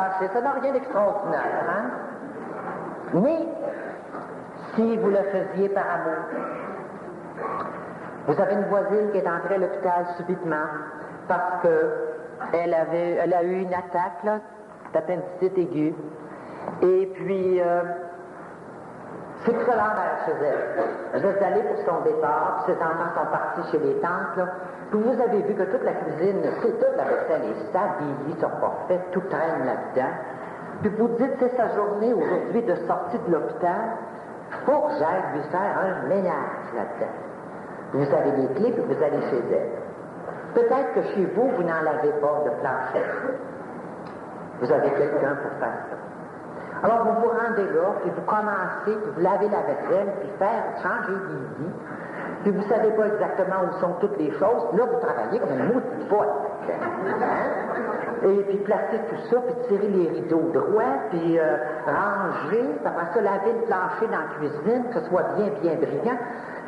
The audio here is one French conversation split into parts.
plancher. Ça n'a rien d'extraordinaire, hein? Mais, si vous le faisiez par amour, vous avez une voisine qui est entrée à l'hôpital subitement parce qu'elle a eu une attaque là, d'appendicite aiguë. Et puis, c'est tout à l'envers chez elle. Elle est allée pour son départ, puis ses enfants sont partis chez les tantes, là. Puis vous avez vu que toute la cuisine, toute la vaisselle est sale, les lits sont pas faits, tout traîne là-dedans. Puis vous dites, c'est sa journée aujourd'hui de sortie de l'hôpital, il faut que j'aille lui faire un ménage là-dedans. Vous avez les clés, puis vous allez chez elle. Peut-être que chez vous, vous n'en lavez pas de plancher. Vous avez quelqu'un pour faire ça. Alors vous vous rendez là, puis vous commencez, puis vous lavez la vaisselle, puis changer les lits. Puis vous ne savez pas exactement où sont toutes les choses. Là, vous travaillez comme une maudite folle. Hein? Et puis placer tout ça, puis tirer les rideaux droits, puis ranger, puis après ça, laver le plancher dans la cuisine, que ce soit bien, bien brillant.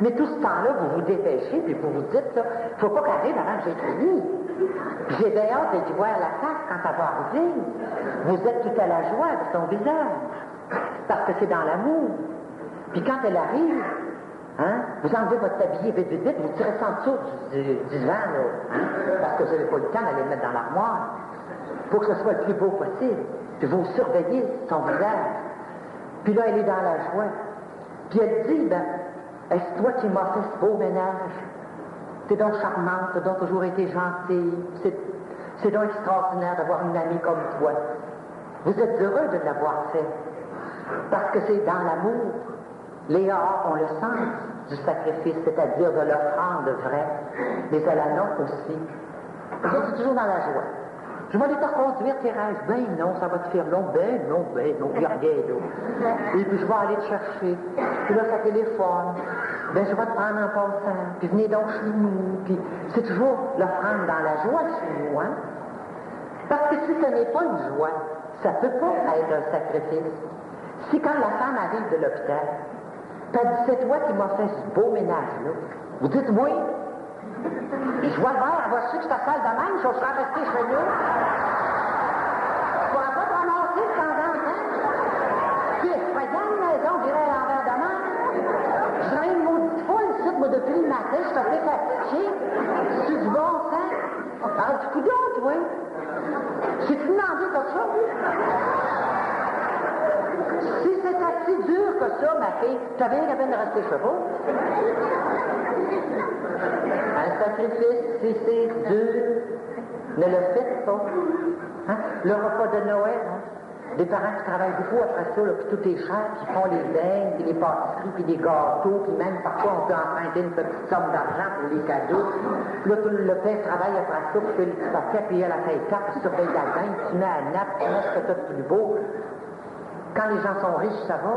Mais tout ce temps-là, vous vous dépêchez, puis vous vous dites, là, il ne faut pas qu'arrive avant que j'ai fini. J'ai bien hâte de lui voir la face quand elle va arriver. Vous êtes tout à la joie de son visage, parce que c'est dans l'amour. Puis quand elle arrive, hein, vous enlevez votre tablier vite, vite, vite, vous tirez ça en dessous du divan, là, hein, parce que vous n'avez pas le temps d'aller le mettre dans l'armoire, pour que ce soit le plus beau possible. Puis vous surveillez son visage. Puis là, elle est dans la joie. Puis elle dit, ben, est-ce toi qui m'as fait ce beau ménage? T'es donc charmante, t'as donc toujours été gentille. C'est donc extraordinaire d'avoir une amie comme toi. Vous êtes heureux de l'avoir fait. Parce que c'est dans l'amour. Les arts ont le sens du sacrifice, c'est-à-dire de l'offrande vraie, mais à la nôtre aussi. Vous êtes toujours dans la joie. Je vais aller te reconduire tes rêves. Ben non, ça va te faire long. Ben non, il n'y a rien là. Et puis je vais aller te chercher. Puis là, ça téléphone. Ben je vais te prendre en passant. Puis venez donc chez nous. Puis c'est toujours l'offrande dans la joie chez nous, hein? Parce que si ce n'est pas une joie, ça ne peut pas être un sacrifice. Si quand la femme arrive de l'hôpital, t'as dit, c'est toi qui m'as fait ce beau ménage-là. Vous dites oui. Et je vois le verre, elle va su que c'est sale de même, je serais resté chez nous. Je ne pourrais pas te ramasser de temps en temps. Puis, effrayant, la maison, je dirais à l'envers de même. Je serais une maudite foule, ici, moi, depuis le matin, je suis fait fatigué. C'est du bon sens. Alors, du coup d'autre, oui. J'ai-tu demandé comme ça? Si c'est assez dur que ça, ma fille, t'as bien la peine de rester chez vous. Un sacrifice, si c'est dur, ne le faites pas. Hein? Le repas de Noël, hein? Des parents qui travaillent beaucoup après ça, là, puis tout est cher, qui font les dingues, puis les pâtisseries, puis des gâteaux, puis même parfois on peut emprunter une petite somme d'argent pour les cadeaux. Puis là, tout le père travaille après ça, puis fait les petits paquets, puis il y a la taille carte, puis surveille la dingue, tu mets à la nappe, tu mets ce que tu as de plus beau. Quand les gens sont riches, ça va.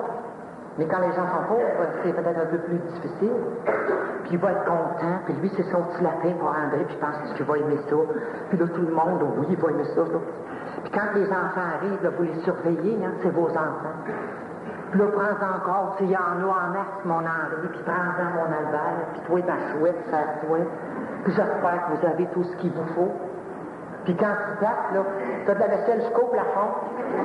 Mais quand les gens sont pauvres, c'est peut-être un peu plus difficile. Puis il va être content, puis lui, c'est son petit lapin pour André, puis il pense qu'il va aimer ça. Puis là, tout le monde, oh oui, il va aimer ça. Là. Puis quand les enfants arrivent, là, vous les surveillez, hein, c'est vos enfants. Puis là, prends encore, il y en a en masse, mon André, puis prends-en mon Albert, puis toi, ma chouette, serre-toi. Puis j'espère que vous avez tout ce qu'il vous faut. Puis quand tu tapes, là, tu as de la vaisselle jusqu'au plafond,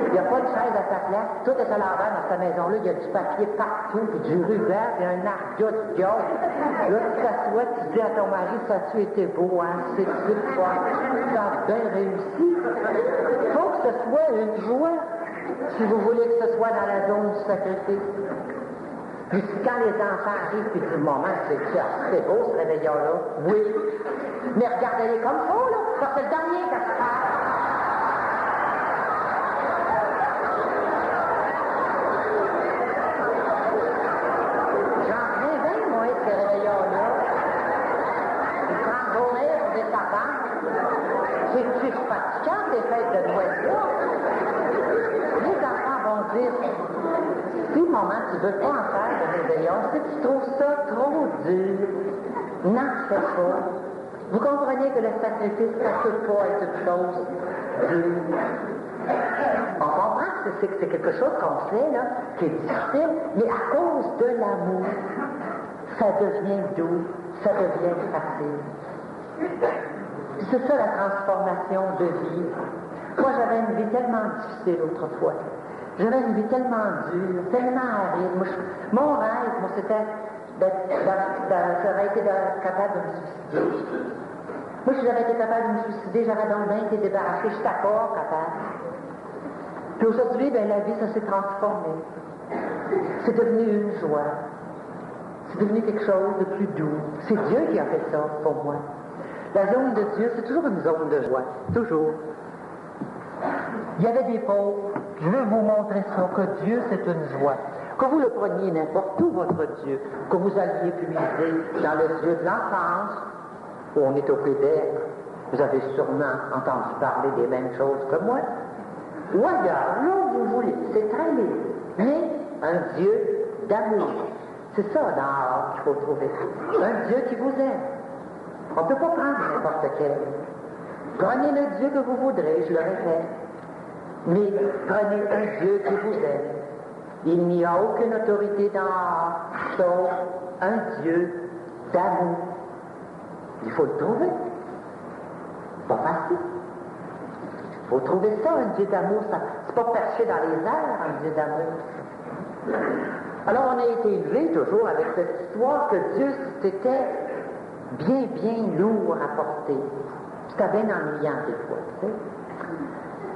il n'y a pas de chaise à ta place, tout est à l'envers dans cette maison-là, il y a du papier partout, puis du ruban, puis un argot de gaz. Là, tu t'assois, tu dis à ton mari, ça a-tu été beau, hein, c'est fort, ça a bien réussi. Il faut que ce soit une joie, si vous voulez que ce soit dans la zone du sacrifice. Puis quand les enfants arrivent, puis du moment, c'est beau ce réveillon-là, oui, mais regardez-les comme ça, là, parce que c'est le dernier qui se passe. J'en reviens bien, moi, ces réveillons-là. Ils prennent vos rires des sapins. C'est fatigant, ces fêtes de Noël-là. Les enfants vont dire, si, maman, tu ne veux pas en faire de réveillon, si tu trouves ça trop dur, n'en fais pas. Vous comprenez que le sacrifice, ça ne peut pas être une chose dure. On comprend que c'est quelque chose qu'on fait, là, qui est difficile, mais à cause de l'amour, ça devient doux, ça devient facile. C'est ça la transformation de vie. Moi, j'avais une vie tellement difficile autrefois. J'avais une vie tellement dure, tellement aride. Mon rêve, moi, c'était j'aurais été capable de me suicider. Moi, si j'avais été capable de me suicider, j'aurais donc bien été débarrassée. Je suis pas capable. Puis aujourd'hui, ben, la vie, ça s'est transformé. C'est devenu une joie. C'est devenu quelque chose de plus doux. C'est Dieu qui a fait ça pour moi. La zone de Dieu, c'est toujours une zone de joie. Toujours. Il y avait des pauvres. Je veux vous montrer ça, que Dieu, c'est une joie. Que vous le preniez n'importe où, votre Dieu, que vous alliez puiser dans le Dieu de l'enfance, où on est au Québec, vous avez sûrement entendu parler des mêmes choses que moi. Ou ailleurs, là où vous voulez, c'est très libre. Mais un Dieu d'amour. C'est ça, dans qu'il faut trouver. Un Dieu qui vous aime. On ne peut pas prendre n'importe quel. Prenez le Dieu que vous voudrez, je le répète. Mais prenez un Dieu qui vous aime. Il n'y a aucune autorité dans sauf un Dieu d'amour. Il faut le trouver. Pas facile. Il faut trouver ça, un Dieu d'amour. C'est pas perché dans les airs, un Dieu d'amour. Alors on a été élevés toujours avec cette histoire que Dieu, c'était bien, bien lourd à porter. C'était bien ennuyant des fois, tu sais.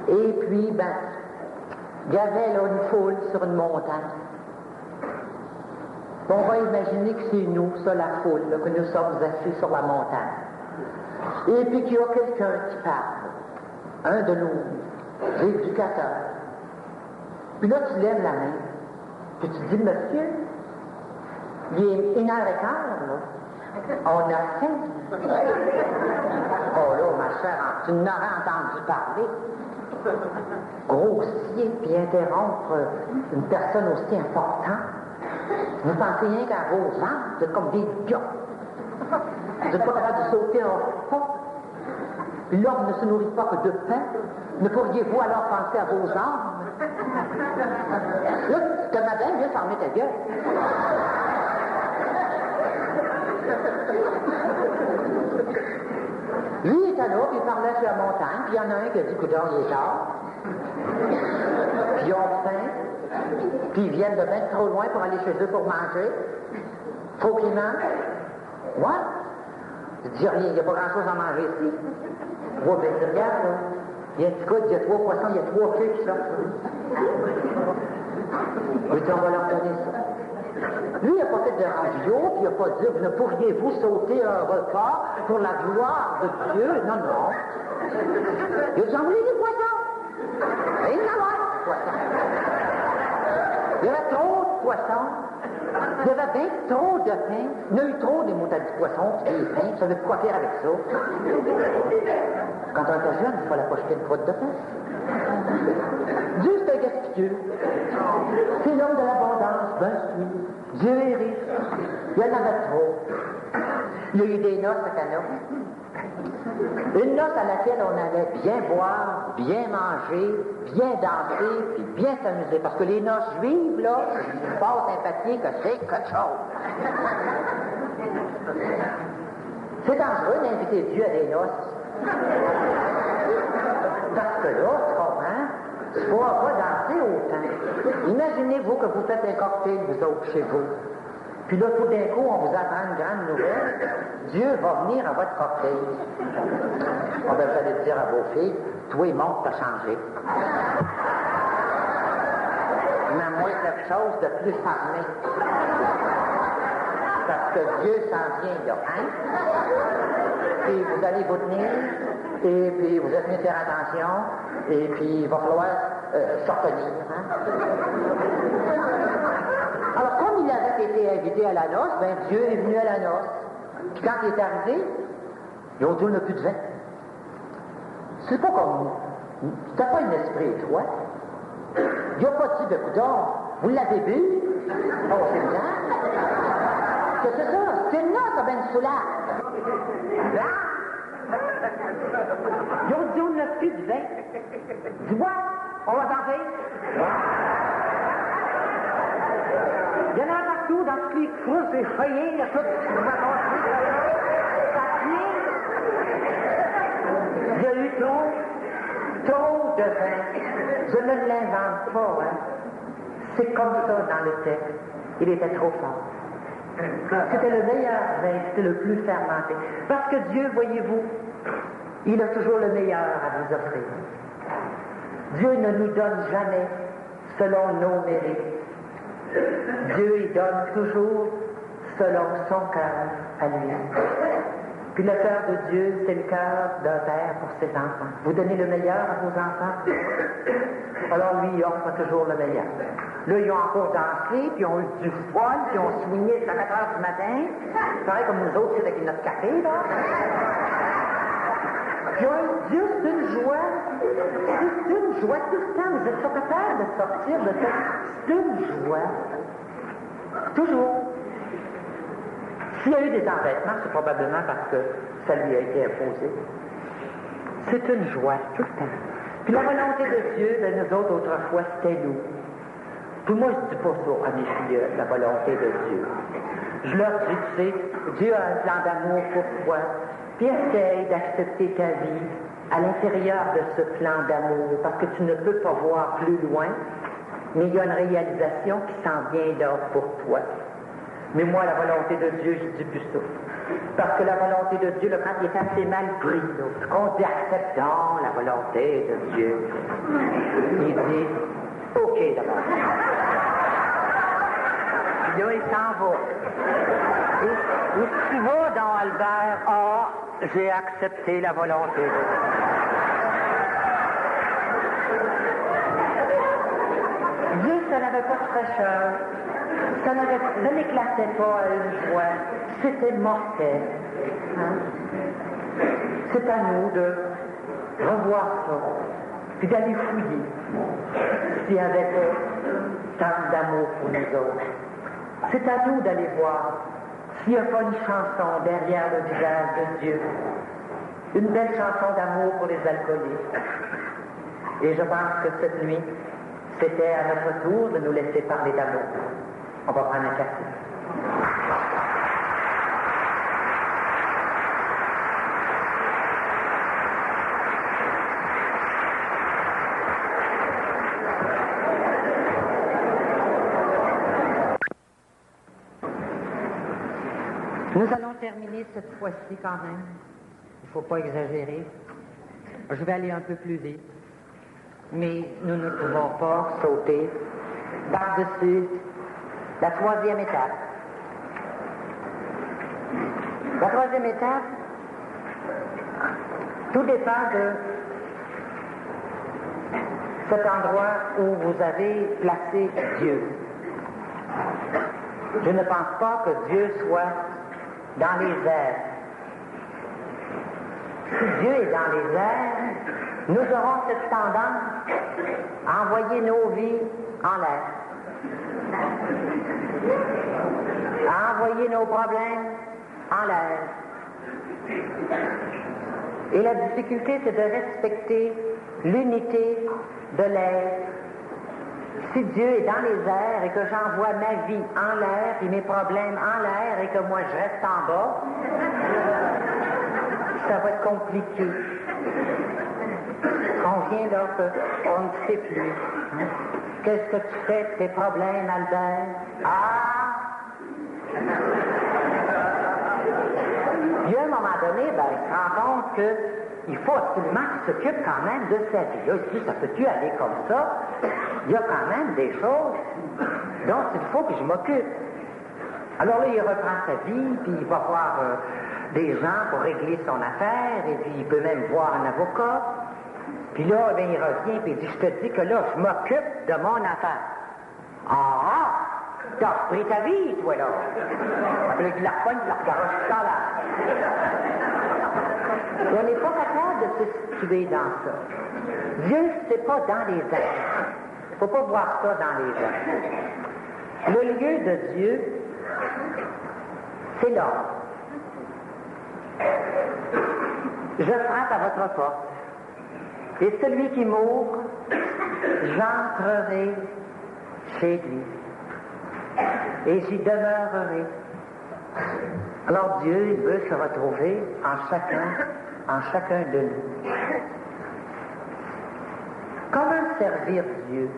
Et puis, ben, il y avait là une foule sur une montagne. On va imaginer que c'est nous, ça, la foule, là, que nous sommes assis sur la montagne. Et puis qu'il y a quelqu'un qui parle, un de nos éducateurs. Puis là, tu lèves la main, puis tu dis, monsieur, il est 1h15, là. On a faim. Oh là, ma chère, tu n'aurais entendu parler. Grossier, puis interrompre une personne aussi importante. Vous pensez rien qu'à vos âmes, vous êtes comme des gars. Vous n'êtes pas capable de sauter un repas. L'homme ne se nourrit pas que de pain. Ne pourriez-vous alors penser à vos âmes? Là, ce matin, viens fermer ta gueule. Lui, il était là, puis il parlait sur la montagne, puis il y en a un qui a dit, coudonc, il est tard. Puis ils ont faim, puis ils viennent de bien trop loin pour aller chez eux pour manger. Faut qu'ils mangent. Ouais. Je dis rien, il n'y a pas grand-chose à manger ici. Ouais, ben, regarde, là. Il y a un petit coude, il y a 3 poissons, il y a 3 queues qui sortent. Oui, on va leur donner ça. Lui, il n'a pas fait de radio, puis il n'a pas dit, ne pourriez-vous sauter un repas pour la gloire de Dieu? Non, non. Il a dit, j'en voulais des poissons. Et il y en a des poissons. Il y avait trop de poissons. Il y avait bien trop de pain. Il y en a eu trop des moutons de poissons, puis des pains. Je savais pas quoi faire avec ça. Quand on était jeune, il fallait pas jeter une croûte de pain. Dieu, c'est un gaspilleux. C'est l'homme de l'abondance. Ben, oui. Dieu est riche. Il y en avait trop. Il y a eu des noces à Cana. Une noce à laquelle on allait bien boire, bien manger, bien danser, puis bien s'amuser. Parce que les noces juives, là, ils passent un papier que c'est quelque chose. C'est dangereux d'inviter Dieu à des noces. Parce que là, tu comprends, il ne faudra pas danser autant. Imaginez-vous que vous faites un cocktail, vous autres, chez vous. Puis là, tout d'un coup, on vous apprend une grande nouvelle. Dieu va venir à votre cocktail. On va aller dire à vos filles, toi, monte, t'as changé. Mais moi, quelque chose de plus fermé. Parce que Dieu s'en vient là, hein? Puis vous allez vous tenir, et puis vous êtes mis à faire attention, et puis il va falloir se retenir, hein? Alors, comme il avait été invité à la noce, ben Dieu est venu à la noce. Puis quand il est arrivé, ils ont dit, on n'a plus de vin. C'est pas comme nous. T'as pas un esprit, toi. Il n'a pas dit, ben, coudonc, vous l'avez bu? Oh, c'est bien. Qu'est-ce que c'est ça? C'est une noce, ben, soulard. Ils ont dit, on n'a plus de vin. Dis-moi, on va danser. Il y en a partout, dans toutes les crousses, les feuillets, il y a tout. Ça tient. Il y a eu trop. trop de vin. Je ne l'invente pas, hein. C'est comme ça dans le texte. Il était trop fort. C'était le meilleur vin, c'était le plus fermenté. Parce que Dieu, voyez-vous, il a toujours le meilleur à vous offrir. Dieu ne nous donne jamais selon nos mérites. Dieu, il donne toujours selon son cœur à lui. Puis le cœur de Dieu, c'est le cœur d'un père pour ses enfants. Vous donnez le meilleur à vos enfants. Alors lui, il offre toujours le meilleur. Là, ils ont encore dansé, puis ils ont eu du fun, puis ils ont swingé jusqu'à 4 heures du matin. Pareil comme nous autres, c'est avec notre café, là. Ils ont eu juste une joie. C'est une joie tout le temps. Vous êtes pas capable de sortir de ça. C'est une joie. Toujours. S'il y a eu des embêtements, c'est probablement parce que ça lui a été imposé. C'est une joie tout le temps. Puis la volonté de Dieu, de nous autres, autrefois, c'était nous. Puis moi, je ne dis pas ça à mes filles, la volonté de Dieu. Je leur dis, tu sais, Dieu a un plan d'amour pour toi. Puis essaye d'accepter ta vie à l'intérieur de ce plan d'amour, parce que tu ne peux pas voir plus loin, mais il y a une réalisation qui s'en vient là pour toi. Mais moi, la volonté de Dieu, je dis plus ça. Parce que la volonté de Dieu, là, quand il est assez mal pris, là, qu'on dit acceptons la volonté de Dieu, il dit OK d'abord. Puis là, il s'en va. Et tu vas dans Albert, ah, j'ai accepté la volonté de Dieu. Dieu, ça n'avait pas de fraîcheur. Ça n'éclatait pas à une joie. C'était mortel. Hein? C'est à nous de revoir ça, puis d'aller fouiller s'il n'y avait pas tant d'amour pour nous autres. C'est à nous d'aller voir s'il n'y a pas une chanson derrière le visage de Dieu. Une belle chanson d'amour pour les alcooliques. Et je pense que cette nuit, c'était à notre tour de nous laisser parler d'amour. On va prendre un café. Nous allons terminer cette fois-ci quand même. Il ne faut pas exagérer. Je vais aller un peu plus vite. Mais nous ne pouvons pas sauter par-dessus la troisième étape. La troisième étape, tout dépend de cet endroit où vous avez placé Dieu. Je ne pense pas que Dieu soit dans les airs. Si Dieu est dans les airs, nous aurons cette tendance à envoyer nos vies en l'air, à envoyer nos problèmes en l'air. Et la difficulté, c'est de respecter l'unité de l'être. Si Dieu est dans les airs et que j'envoie ma vie en l'air et mes problèmes en l'air et que moi je reste en bas, ça va être compliqué. On vient là qu'on ne sait plus. Hein? Qu'est-ce que tu fais de tes problèmes, Albert? Ah! Puis à un moment donné, il se rend compte qu'il faut absolument qu'il s'occupe quand même de sa vie. Là, il dit, ça peut-tu aller comme ça? Il y a quand même des choses dont il faut que je m'occupe. Alors là, il reprend sa vie, puis il va voir des gens pour régler son affaire, et puis il peut même voir un avocat. Puis là, il revient, puis il dit, je te dis que là, je m'occupe de mon affaire. Ah! T'as repris ta vie, toi, là. Puis là, il la pogne, il la regaroche dans l'air. Et on n'est pas capable de se situer dans ça. Dieu, c'est pas dans les airs. Il ne faut pas voir ça dans les airs. Le lieu de Dieu, c'est là. Je frappe à votre porte. Et celui qui m'ouvre, j'entrerai chez lui. Et j'y demeurerai. Alors Dieu, il veut se retrouver en chacun de nous. Comment servir Dieu?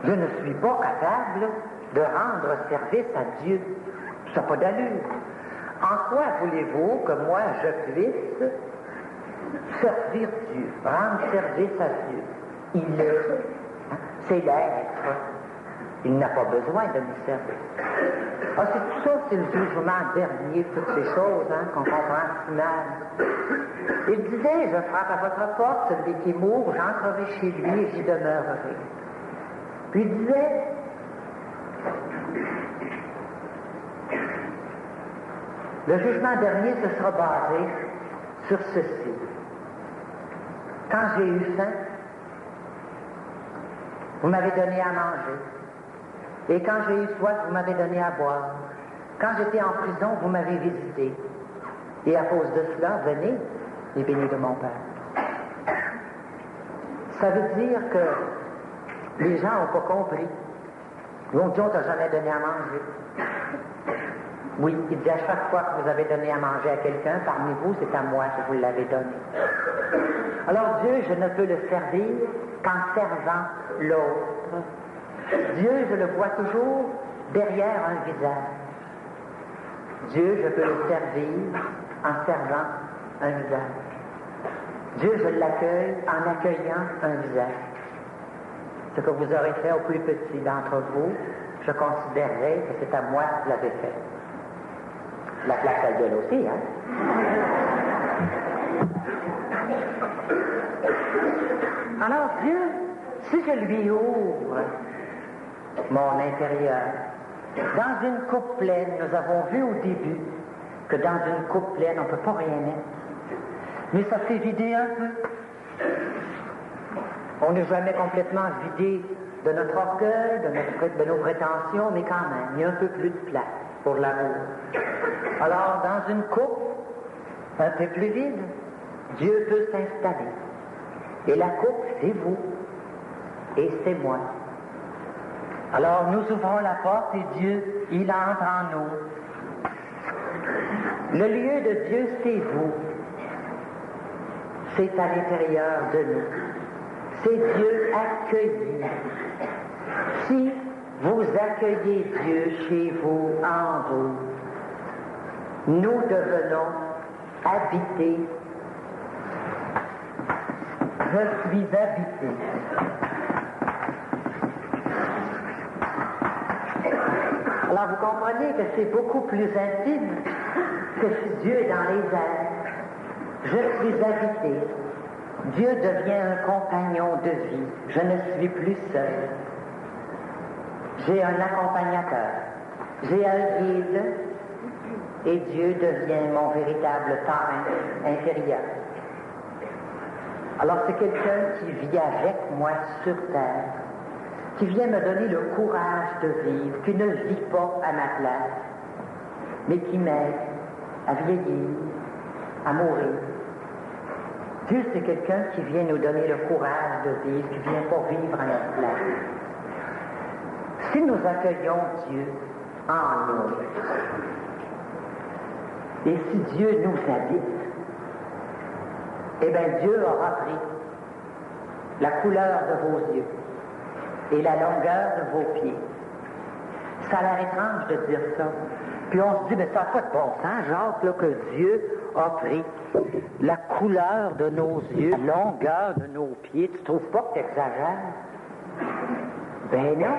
Je ne suis pas capable de rendre service à Dieu. Ça n'a pas d'allure. En quoi voulez-vous que moi je puisse servir Dieu, rendre service à Dieu? Il est, c'est l'être. Il n'a pas besoin de nous servir. Ah, c'est tout ça, c'est le jugement dernier, toutes ces choses qu'on comprend si mal. Il disait, je frappe à votre porte, celui qui m'ouvre, j'entrerai chez lui et j'y demeurerai. Puis il disait, le jugement dernier se sera basé sur ceci. Quand j'ai eu faim, vous m'avez donné à manger. Et quand j'ai eu soif, vous m'avez donné à boire. Quand j'étais en prison, vous m'avez visité. Et à cause de cela, venez, les bénis de mon Père. Ça veut dire que les gens n'ont pas compris. Ils vont dire, on t'a jamais donné à manger. Oui, il dit, à chaque fois que vous avez donné à manger à quelqu'un, parmi vous, c'est à moi que vous l'avez donné. Alors Dieu, je ne peux le servir qu'en servant l'autre. Dieu, je le vois toujours derrière un visage. Dieu, je peux le servir en servant un visage. Dieu, je l'accueille en accueillant un visage. Ce que vous aurez fait au plus petit d'entre vous, je considérerai que c'est à moi que vous l'avez fait. La claque à gueule aussi, Alors Dieu, si je lui ouvre mon intérieur, dans une coupe pleine, nous avons vu au début que dans une coupe pleine, on ne peut pas rien mettre. Mais ça fait vider un peu. On n'est jamais complètement vidé de notre orgueil, de nos prétentions, mais quand même, il y a un peu plus de place pour l'amour. Alors, dans une coupe un peu plus vide, Dieu peut s'installer. Et la coupe, c'est vous. Et c'est moi. Alors, nous ouvrons la porte et Dieu, il entre en nous. Le lieu de Dieu, c'est vous. C'est à l'intérieur de nous. C'est Dieu accueilli. Si vous accueillez Dieu chez vous, en vous, nous devenons habités. Je suis habité. Alors vous comprenez que c'est beaucoup plus intime que si Dieu est dans les airs. Je suis habité. Dieu devient un compagnon de vie. Je ne suis plus seul. J'ai un accompagnateur. J'ai un guide. Et Dieu devient mon véritable parrain intérieur. Alors c'est quelqu'un qui vit avec moi sur terre, qui vient me donner le courage de vivre, qui ne vit pas à ma place, mais qui m'aide à vieillir, à mourir. Dieu, c'est quelqu'un qui vient nous donner le courage de vivre, qui ne vient pas vivre à notre place. Si nous accueillons Dieu en nous, et si Dieu nous habite, eh bien Dieu aura pris la couleur de vos yeux et la longueur de vos pieds. Ça a l'air étrange de dire ça. Puis on se dit, mais ça n'a pas de bon sens, Jacques, là, que Dieu a pris la couleur de nos yeux, la longueur de nos pieds. Tu trouves pas que tu exagères? Ben non.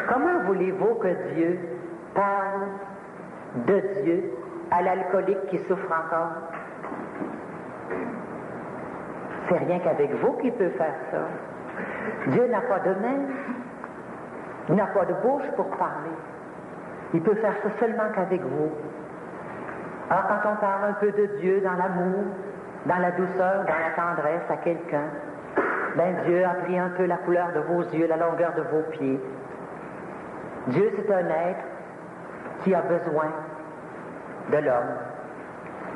Comment voulez-vous que Dieu parle de Dieu à l'alcoolique qui souffre encore? C'est rien qu'avec vous qu'il peut faire ça. Dieu n'a pas de main, il n'a pas de bouche pour parler. Il peut faire ça seulement qu'avec vous. Alors quand on parle un peu de Dieu dans l'amour, dans la douceur, dans la tendresse à quelqu'un, ben Dieu a pris un peu la couleur de vos yeux, la longueur de vos pieds. Dieu, c'est un être qui a besoin de l'homme.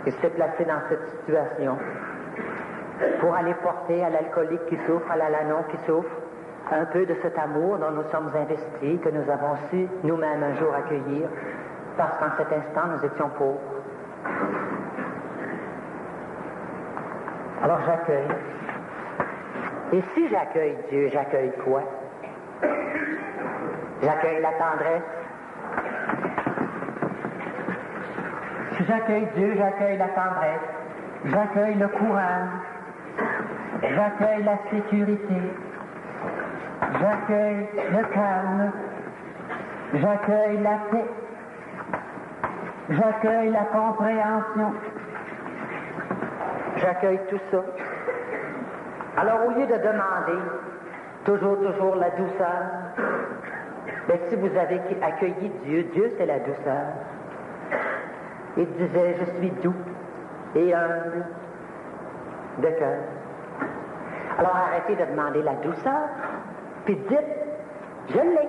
Il s'est placé dans cette situation pour aller porter à l'alcoolique qui souffre, à l'alanon qui souffre, un peu de cet amour dont nous sommes investis, que nous avons su nous-mêmes un jour accueillir, parce qu'en cet instant, nous étions pauvres. Alors j'accueille. Et si j'accueille Dieu, j'accueille quoi? J'accueille la tendresse. Si j'accueille Dieu, j'accueille la tendresse. J'accueille le courage. J'accueille la sécurité. J'accueille le calme. J'accueille la paix. J'accueille la compréhension. J'accueille tout ça. Alors, au lieu de demander toujours la douceur, mais si vous avez accueilli Dieu, Dieu c'est la douceur. Il disait, je suis doux et humble de cœur. Alors arrêtez de demander la douceur, puis dites, je l'ai.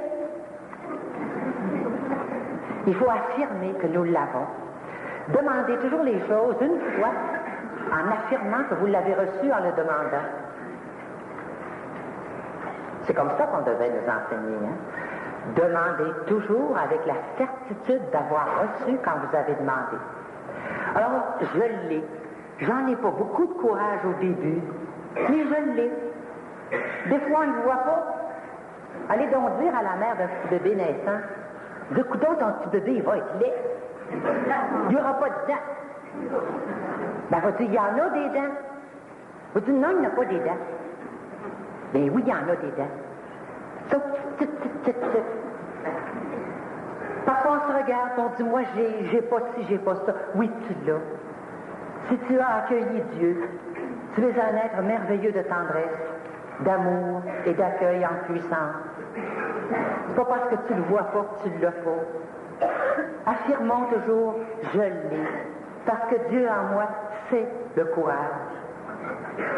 Il faut affirmer que nous l'avons. Demandez toujours les choses une fois en affirmant que vous l'avez reçu en le demandant. C'est comme ça qu'on devait nous enseigner. Hein? Demandez toujours avec la certitude d'avoir reçu quand vous avez demandé. Alors, je l'ai. J'en ai pas beaucoup de courage au début, mais je l'ai. Des fois, on ne le voit pas. Allez donc dire à la mère d'un petit bébé naissant, de coudonc, ton petit bébé, il va être laid. Il n'y aura pas de dents. Ben, va dire, il y en a des dents. Va dire, non, il n'y a pas des dents. Ben oui, il y en a des dents. Ça, parfois, on se regarde, on dit, moi, j'ai pas ci, j'ai pas ça. Oui, tu l'as. Si tu as accueilli Dieu, tu es un être merveilleux de tendresse, d'amour et d'accueil en puissance. C'est pas parce que tu le vois pas que tu l'as pas. Affirmons toujours, je l'ai. Parce que Dieu en moi, c'est le courage.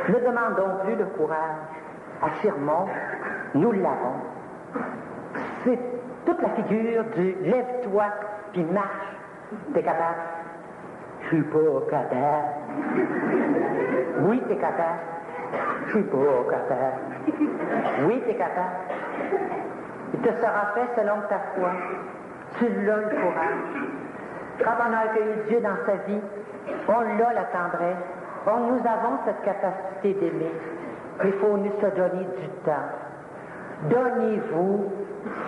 Ne demandons plus le courage. Affirmons, nous l'avons. C'est toute la figure du lève-toi puis marche. T'es capable? Je suis pas capable. Oui, t'es capable. Je suis pas capable. Oui, t'es capable. Il te sera fait selon ta foi. Tu l'as le courage. Quand on a accueilli Dieu dans sa vie, on a la tendresse. Nous avons cette capacité d'aimer. Il faut nous se donner du temps. Donnez-vous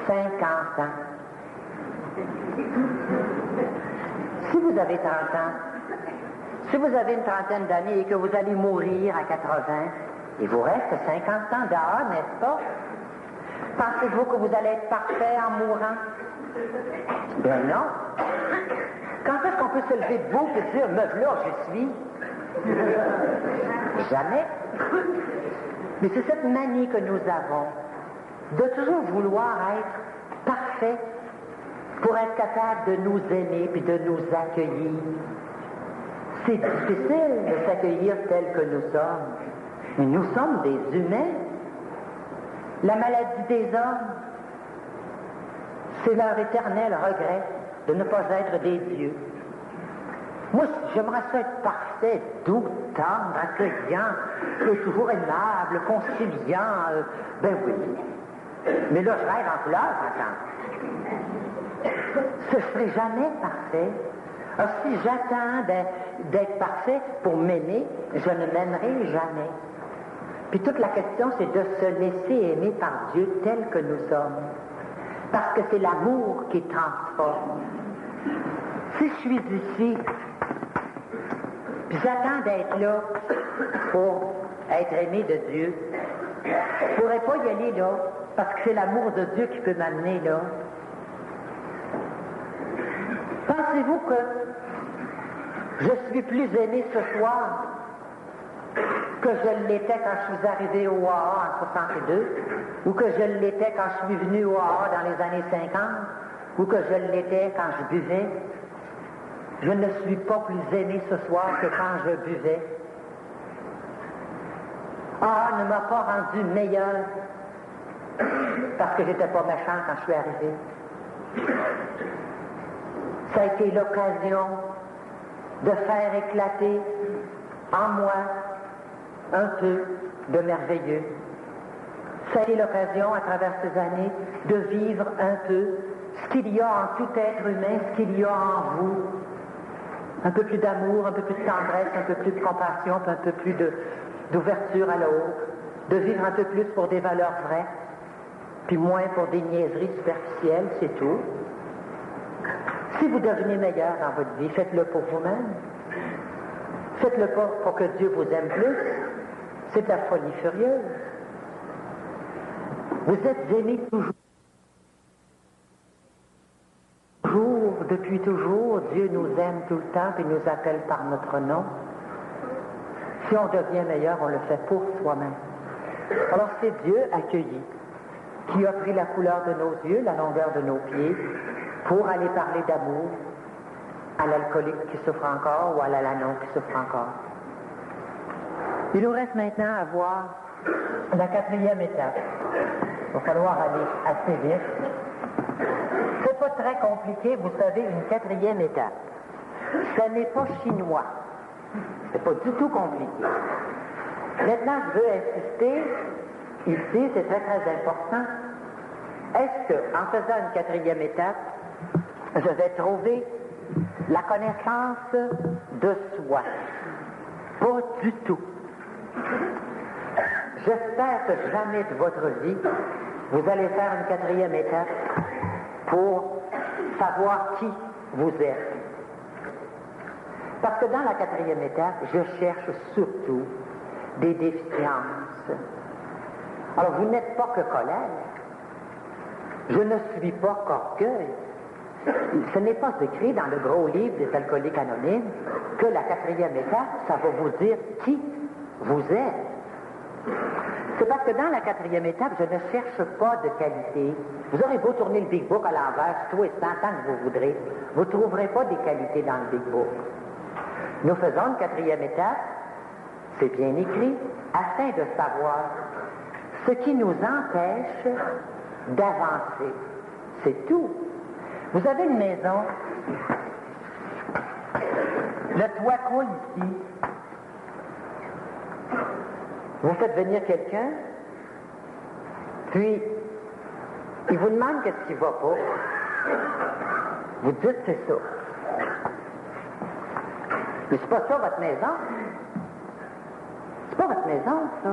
50 ans. Si vous avez 30 ans, si vous avez une trentaine d'années et que vous allez mourir à 80, il vous reste 50 ans dehors, n'est-ce pas? Pensez-vous que vous allez être parfait en mourant? Ben non. Quand est-ce qu'on peut se lever debout et dire, me voilà, je suis? Jamais. Mais c'est cette manie que nous avons de toujours vouloir être parfait pour être capable de nous aimer puis de nous accueillir. C'est difficile de s'accueillir tel que nous sommes. Mais nous sommes des humains. La maladie des hommes, c'est leur éternel regret de ne pas être des dieux. Moi, j'aimerais ça être parfait, doux, tendre, accueillant, toujours aimable, conciliant. Ben oui. Mais là, je rêve en couleur, attends. Ce serait jamais parfait. Alors, si j'attends d'être parfait pour m'aimer, je ne m'aimerai jamais. Puis toute la question, c'est de se laisser aimer par Dieu tel que nous sommes. Parce que c'est l'amour qui transforme. Si je suis ici, puis j'attends d'être là pour être aimé de Dieu, je ne pourrais pas y aller là, parce que c'est l'amour de Dieu qui peut m'amener là. Pensez-vous que je suis plus aimé ce soir que je l'étais quand je suis arrivé au AA en 62, ou que je l'étais quand je suis venu au AA dans les années 50, ou que je l'étais quand je buvais? Je ne suis pas plus aimé ce soir que quand je buvais. AA ne m'a pas rendu meilleur parce que j'étais pas méchant quand je suis arrivé. Ça a été l'occasion de faire éclater en moi un peu de merveilleux. Ça a été l'occasion, à travers ces années, de vivre un peu ce qu'il y a en tout être humain, ce qu'il y a en vous. Un peu plus d'amour, un peu plus de tendresse, un peu plus de compassion, puis un peu plus d'ouverture à l'autre, de vivre un peu plus pour des valeurs vraies, puis moins pour des niaiseries superficielles, c'est tout. Si vous devenez meilleur dans votre vie, faites-le pour vous-même. Faites-le pas pour que Dieu vous aime plus. C'est de la folie furieuse. Vous êtes aimés toujours. Depuis toujours, Dieu nous aime tout le temps et nous appelle par notre nom. Si on devient meilleur, on le fait pour soi-même. Alors c'est Dieu accueilli qui a pris la couleur de nos yeux, la longueur de nos pieds, pour aller parler d'amour à l'alcoolique qui souffre encore ou à l'alanon qui souffre encore. Il nous reste maintenant à voir la quatrième étape. Il va falloir aller assez vite. C'est pas très compliqué, vous savez, une quatrième étape. Ce n'est pas chinois. C'est pas du tout compliqué. Maintenant, je veux insister, ici, c'est très très important. Est-ce qu'en faisant une quatrième étape, je vais trouver la connaissance de soi? Pas du tout. J'espère que jamais de votre vie, vous allez faire une quatrième étape pour savoir qui vous êtes. Parce que dans la quatrième étape, je cherche surtout des déficiences. Alors, vous n'êtes pas que colère. Je ne suis pas qu'orgueil. Ce n'est pas écrit dans le gros livre des alcooliques anonymes que la quatrième étape, ça va vous dire qui vous êtes. C'est parce que dans la quatrième étape, je ne cherche pas de qualité. Vous aurez beau tourner le Big Book à l'envers, tout et tant que vous voudrez, vous ne trouverez pas des qualités dans le Big Book. Nous faisons une quatrième étape, c'est bien écrit, afin de savoir ce qui nous empêche d'avancer. C'est tout. Vous avez une maison, le toit coule ici. Vous faites venir quelqu'un, puis il vous demande qu'est-ce qui va pas. Vous dites c'est ça. Mais c'est pas ça votre maison. C'est pas votre maison, ça.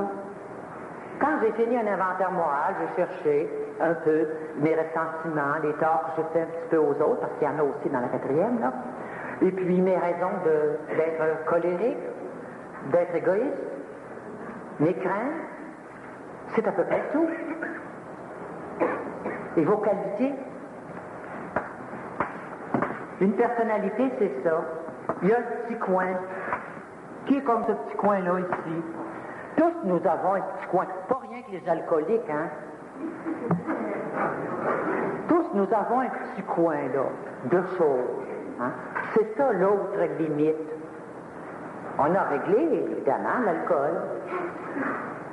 Quand j'ai fini un inventaire moral, j'ai cherché un peu mes ressentiments, les torts que je fais un petit peu aux autres, parce qu'il y en a aussi dans la quatrième, là. Et puis mes raisons d'être colérique, d'être égoïste, mes craintes, c'est à peu près tout. Et vos qualités. Une personnalité, c'est ça. Il y a un petit coin, qui est comme ce petit coin-là ici. Tous nous avons un petit coin, pas rien que les alcooliques, hein. Tous nous avons un petit coin, là, de choses. Hein? C'est ça l'autre limite. On a réglé, évidemment, l'alcool,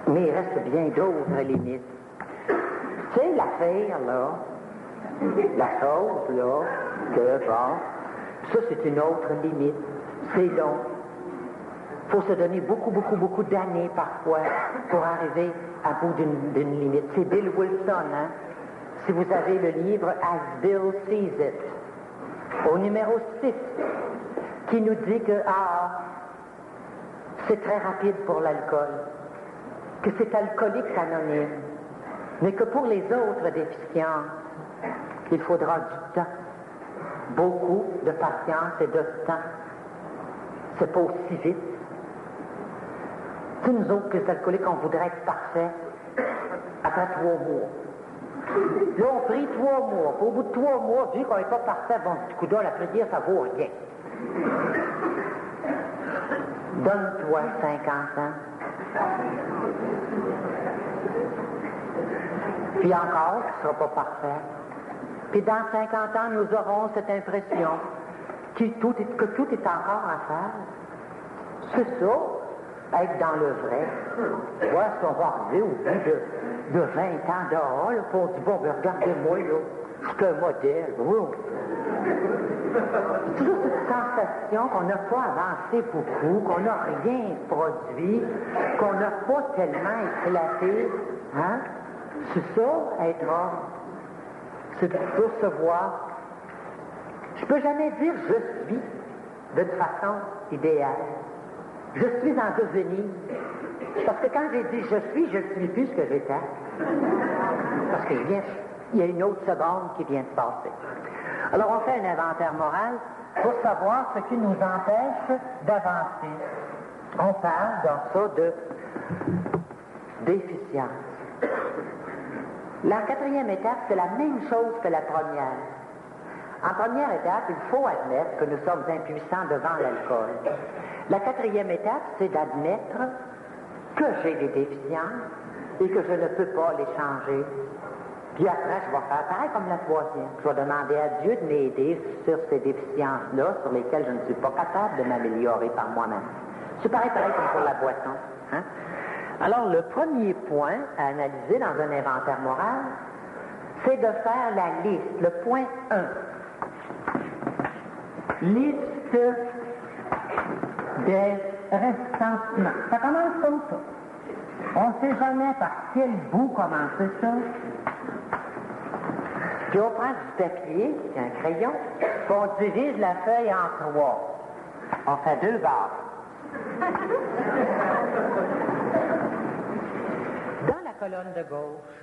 mais il reste bien d'autres limites. Tu sais, l'affaire, là, la chose, là, que, bon, ça, c'est une autre limite. C'est long. Il faut se donner beaucoup d'années, parfois, pour arriver à bout d'une limite. C'est Bill Wilson, hein? Si vous avez le livre « As Bill Sees It », au numéro 6, qui nous dit que, c'est très rapide pour l'alcool, que c'est alcoolique anonyme, mais que pour les autres déficiences, il faudra du temps, beaucoup de patience et de temps. C'est pas aussi vite. C'est nous autres, les alcooliques, on voudrait être parfaits après 3 mois. Là, on prie 3 mois. Au bout de 3 mois, vu qu'on n'est pas parfait, bon, du coup d'or, la prière, ça vaut rien. Donne-toi 50 ans. Puis encore, tu ne seras pas parfait. Puis dans 50 ans, nous aurons cette impression que tout est encore à faire. C'est ça, être dans le vrai. Voilà ce qu'on va arriver au bout de 20 ans dehors, là, puis on dit, bon, ben regardez-moi, là, je suis un modèle. Oui. C'est toujours cette sensation qu'on n'a pas avancé beaucoup, qu'on n'a rien produit, qu'on n'a pas tellement éclaté. Hein? C'est ça, être homme. C'est de percevoir. Je peux jamais dire je suis. d'une façon idéale. Je suis en devenir. Parce que quand j'ai dit je ne suis plus ce que j'étais. Parce qu'il y a une autre seconde qui vient de passer. Alors on fait un inventaire moral pour savoir ce qui nous empêche d'avancer. On parle dans ça de déficience. La quatrième étape, c'est la même chose que la première. En première étape, il faut admettre que nous sommes impuissants devant l'alcool. La quatrième étape, c'est d'admettre que j'ai des déficiences et que je ne peux pas les changer. Puis après, je vais faire pareil comme la troisième. Je vais demander à Dieu de m'aider sur ces déficiences-là, sur lesquelles je ne suis pas capable de m'améliorer par moi-même. C'est pareil comme pour la boisson. Hein? Alors, le premier point à analyser dans un inventaire moral, c'est de faire la liste. Le point 1. Liste des ressentiments. Ça commence comme ça. On ne sait jamais par quel bout commencer ça. Puis on prend du papier, un crayon, puis on divise la feuille en 3. On fait 2 barres. Dans la colonne de gauche,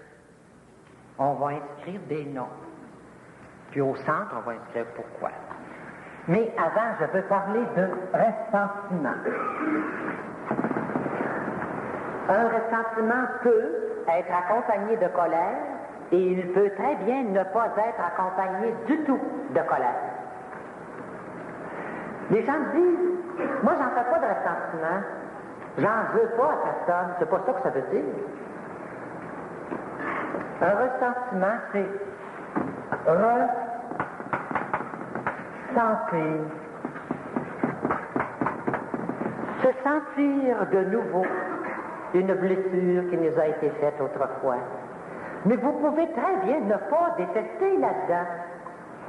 on va inscrire des noms. Puis au centre, on va inscrire pourquoi. Mais avant, je veux parler de ressentiment. Un ressentiment peut être accompagné de colère et il peut très bien ne pas être accompagné du tout de colère. Les gens me disent, moi j'en fais pas de ressentiment, j'en veux pas à personne, c'est pas ça que ça veut dire. Un ressentiment, c'est sentir. Se sentir de nouveau une blessure qui nous a été faite autrefois. Mais vous pouvez très bien ne pas détester là-dedans.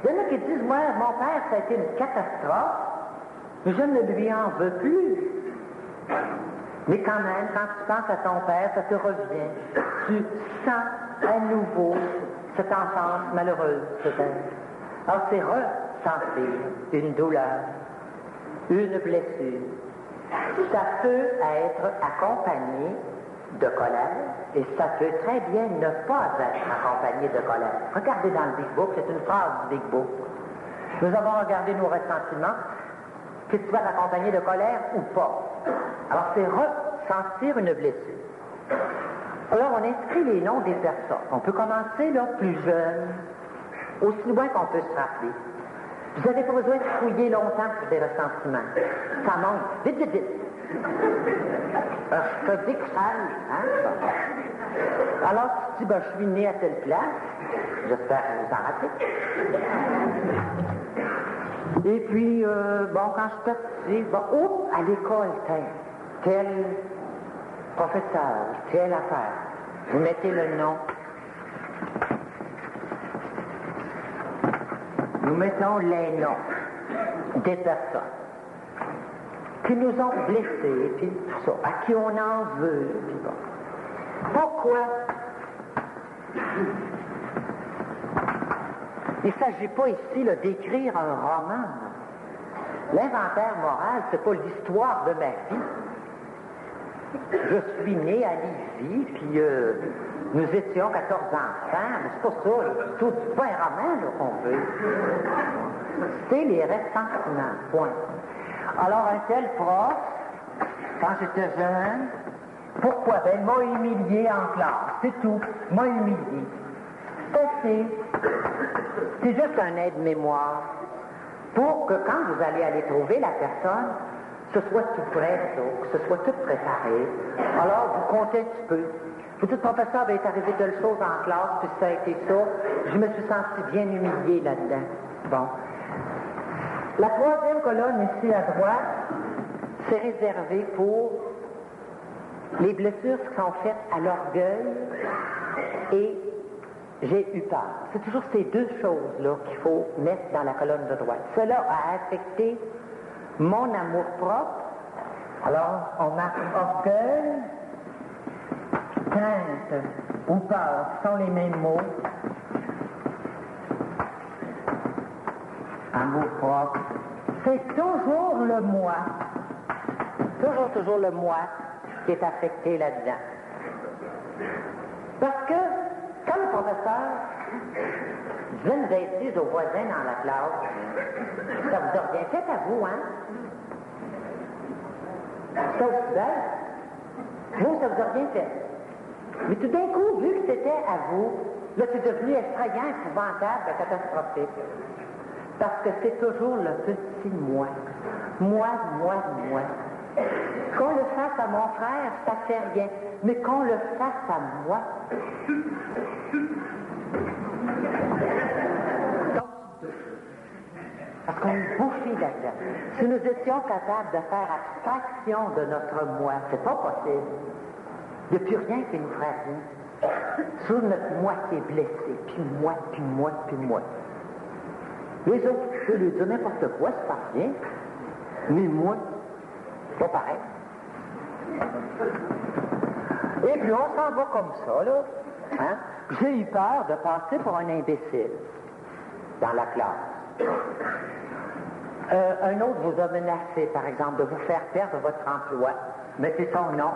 Il y en a qui disent, moi, mon père, ça a été une catastrophe, mais je ne lui en veux plus. Mais quand même, quand tu penses à ton père, ça te revient. Tu sens à nouveau cette enfance malheureuse, peut-être. Alors, c'est ressentir une douleur, une blessure. Ça peut être accompagné de colère et ça peut très bien ne pas être accompagné de colère. Regardez dans le Big Book, c'est une phrase du Big Book. Nous avons regardé nos ressentiments, qu'ils soient accompagnés de colère ou pas. Alors, c'est ressentir une blessure. Alors, on inscrit les noms des personnes. On peut commencer, là, plus jeune, aussi loin qu'on peut se rappeler. Vous n'avez pas besoin de fouiller longtemps pour des ressentiments. Ça monte. Vite, vite, vite. Je te dis que ça, hein? Bon. Alors, tu dis, je suis né à telle place. J'espère que vous en rappelez. Et puis, quand je suis parti, à l'école, tel professeur, telle affaire. Vous mettez le nom. Nous mettons les noms des personnes qui nous ont blessés, puis tout ça, à qui on en veut, puis bon. Pourquoi? Il ne s'agit pas ici d'écrire un roman. L'inventaire moral, c'est pas l'histoire de ma vie. Je suis né à Lévis, puis nous étions 14 enfants, mais c'est pas ça, c'est pas un roman qu'on veut. C'est les ressentiments, point. Alors, un tel prof, quand j'étais jeune, pourquoi? Ben, il m'a humilié en classe, c'est tout, il m'a humilié. C'est juste un aide-mémoire pour que quand vous allez aller trouver la personne, ce soit tout prêt, ça, que ce soit tout préparé. Alors, vous comptez un petit peu. Vous dites, professeur, ben, il est arrivé telle chose en classe, puis ça a été ça. Je me suis senti bien humilié là-dedans. Bon. La troisième colonne ici à droite, c'est réservé pour les blessures qui sont faites à l'orgueil et j'ai eu peur. C'est toujours ces deux choses-là qu'il faut mettre dans la colonne de droite. Cela a affecté mon amour-propre. Alors, on marque orgueil, crainte ou peur, ce sont les mêmes mots. Amour-propre, c'est toujours le moi. Toujours le moi qui est affecté là-dedans. Parce que, quand le professeur vient une bêtise aux voisins dans la classe, ça vous a rien fait à vous, hein? Ça aussi bête. Vous, ça vous a rien fait. Mais tout d'un coup, vu que c'était à vous, là, c'est devenu effrayant, épouvantable, catastrophique. Parce que c'est toujours le petit moi. Moi. Qu'on le fasse à mon frère, ça fait rien. Mais qu'on le fasse à moi. Parce qu'on est bouffé là-dedans. Si nous étions capables de faire abstraction de notre moi, c'est pas possible. Il n'y a plus rien qui nous ferait rien. Sur notre moi qui est blessé, puis moi. Les autres, je peux lui dire n'importe quoi, c'est pas rien. Mais moi, pas pareil. Et puis on s'en va comme ça, là. Hein? J'ai eu peur de passer pour un imbécile dans la classe. Un autre vous a menacé, par exemple, de vous faire perdre votre emploi. Mettez son nom.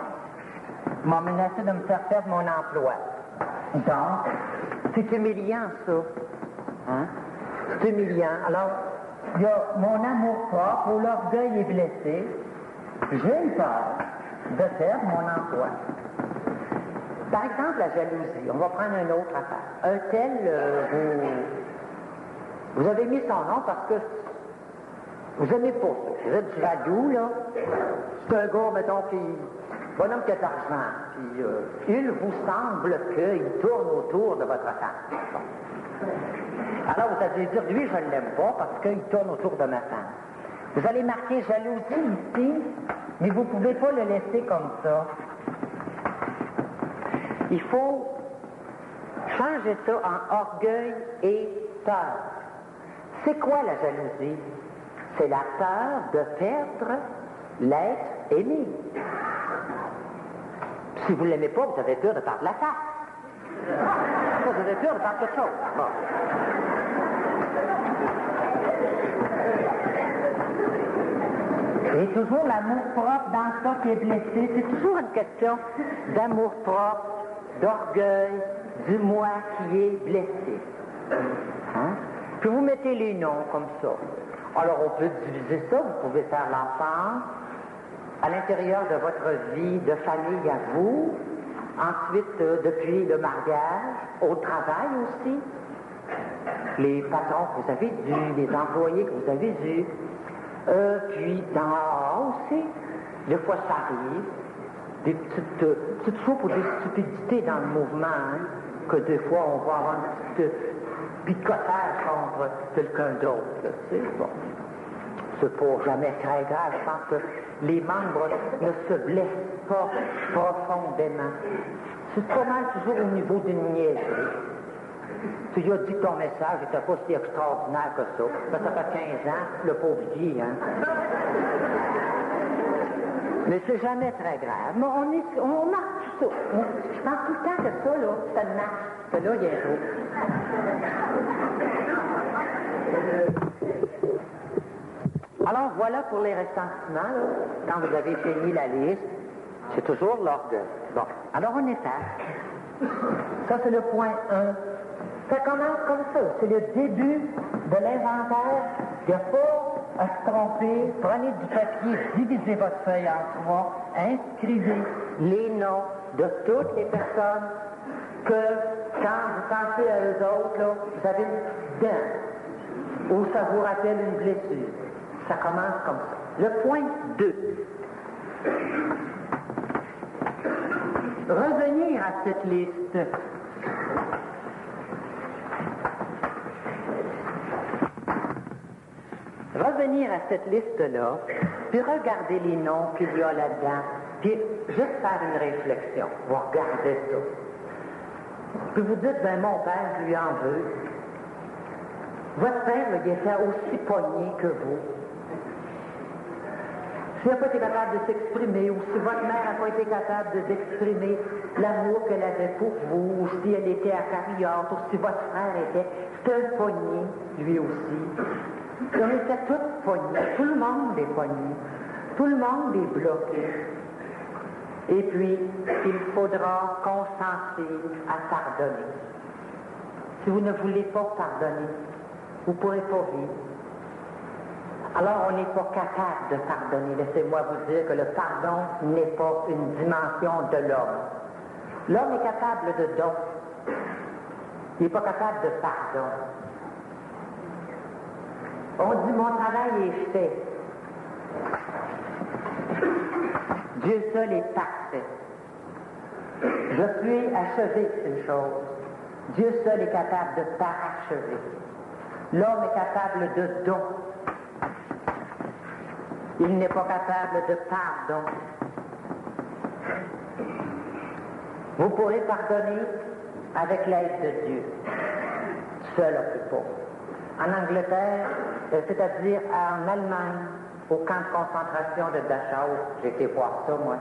Il m'a menacé de me faire perdre mon emploi. Donc, c'est humiliant, ça. Hein? C'est humiliant. Alors, il y a mon amour-propre où l'orgueil est blessé. J'ai eu peur de perdre mon emploi. Par exemple, la jalousie. On va prendre un autre affaire. Un tel, vous avez mis son nom parce que vous aimez pas ça. Vous êtes jaloux, là. C'est un gars, mettons, bonhomme qui a de l'argent. Puis, il vous semble qu'il tourne autour de votre femme. Bon. Alors, vous allez dire, lui, je ne l'aime pas parce qu'il tourne autour de ma femme. Vous allez marquer jalousie ici, mais vous ne pouvez pas le laisser comme ça. Il faut changer ça en orgueil et peur. C'est quoi la jalousie? C'est la peur de perdre l'être aimé. Si vous ne l'aimez pas, vous avez peur de perdre la face. Vous avez peur de perdre quelque chose. Bon. Et toujours l'amour-propre dans ça qui est blessé. C'est toujours une question d'amour-propre, d'orgueil, du moi qui est blessé. Hein? Puis vous mettez les noms comme ça. Alors on peut diviser ça, vous pouvez faire l'enfant à l'intérieur de votre vie de famille à vous, ensuite depuis le mariage, au travail aussi, les patrons que vous avez eus, les employés que vous avez eus, puis dans aussi, des fois ça arrive, des petites choses pour des stupidités dans le mouvement, hein, que des fois on va avoir une petite picotage contre quelqu'un d'autre, tu sais, bon. C'est pas jamais très grave, je pense que les membres ne se blessent pas profondément. C'est pas mal toujours au niveau d'une niaiserie. Tu lui as dit que ton message n'était pas si extraordinaire que ça. Ça fait 15 ans, le pauvre dit, hein. Mais c'est jamais très grave. Mais on marque tout ça. Je pense tout le temps que ça, là, ça marche. Que là, il y a Alors, voilà pour les ressentiments, là. Quand vous avez fini la liste, c'est toujours l'orgueil. Bon, alors on efface. Ça, c'est le point 1. Ça commence comme ça. C'est le début de l'inventaire. Il n'y a pas à se tromper. Prenez du papier, divisez votre feuille en 3, inscrivez les noms de toutes les personnes que, quand vous pensez à eux autres, là, vous avez une dent ou ça vous rappelle une blessure. Ça commence comme ça. Le point 2. Revenir à cette liste. Revenir à cette liste-là, puis regarder les noms qu'il y a là-dedans, puis juste faire une réflexion. Vous regardez ça. Puis vous dites, ben mon père, je lui en veux. Votre père, il était aussi pogné que vous. S'il n'a pas été capable de s'exprimer, ou si votre mère n'a pas été capable d'exprimer l'amour qu'elle avait pour vous, ou si elle était acariante, ou si votre frère était, c'était un pogné, lui aussi. Et on était tous poignés, tout le monde est poigné, tout le monde est bloqué. Et puis, il faudra consentir à pardonner. Si vous ne voulez pas pardonner, vous ne pourrez pas vivre. Alors, on n'est pas capable de pardonner. Laissez-moi vous dire que le pardon n'est pas une dimension de l'homme. L'homme est capable de don. Il n'est pas capable de pardon. On dit, mon travail est fait. Dieu seul est parfait. Je suis achevé, c'est une chose. Dieu seul est capable de parachever. L'homme est capable de don. Il n'est pas capable de pardon. Vous pourrez pardonner avec l'aide de Dieu. Seul occupant. En Angleterre, c'est-à-dire en Allemagne, au camp de concentration de Dachau, j'ai été voir ça, moi.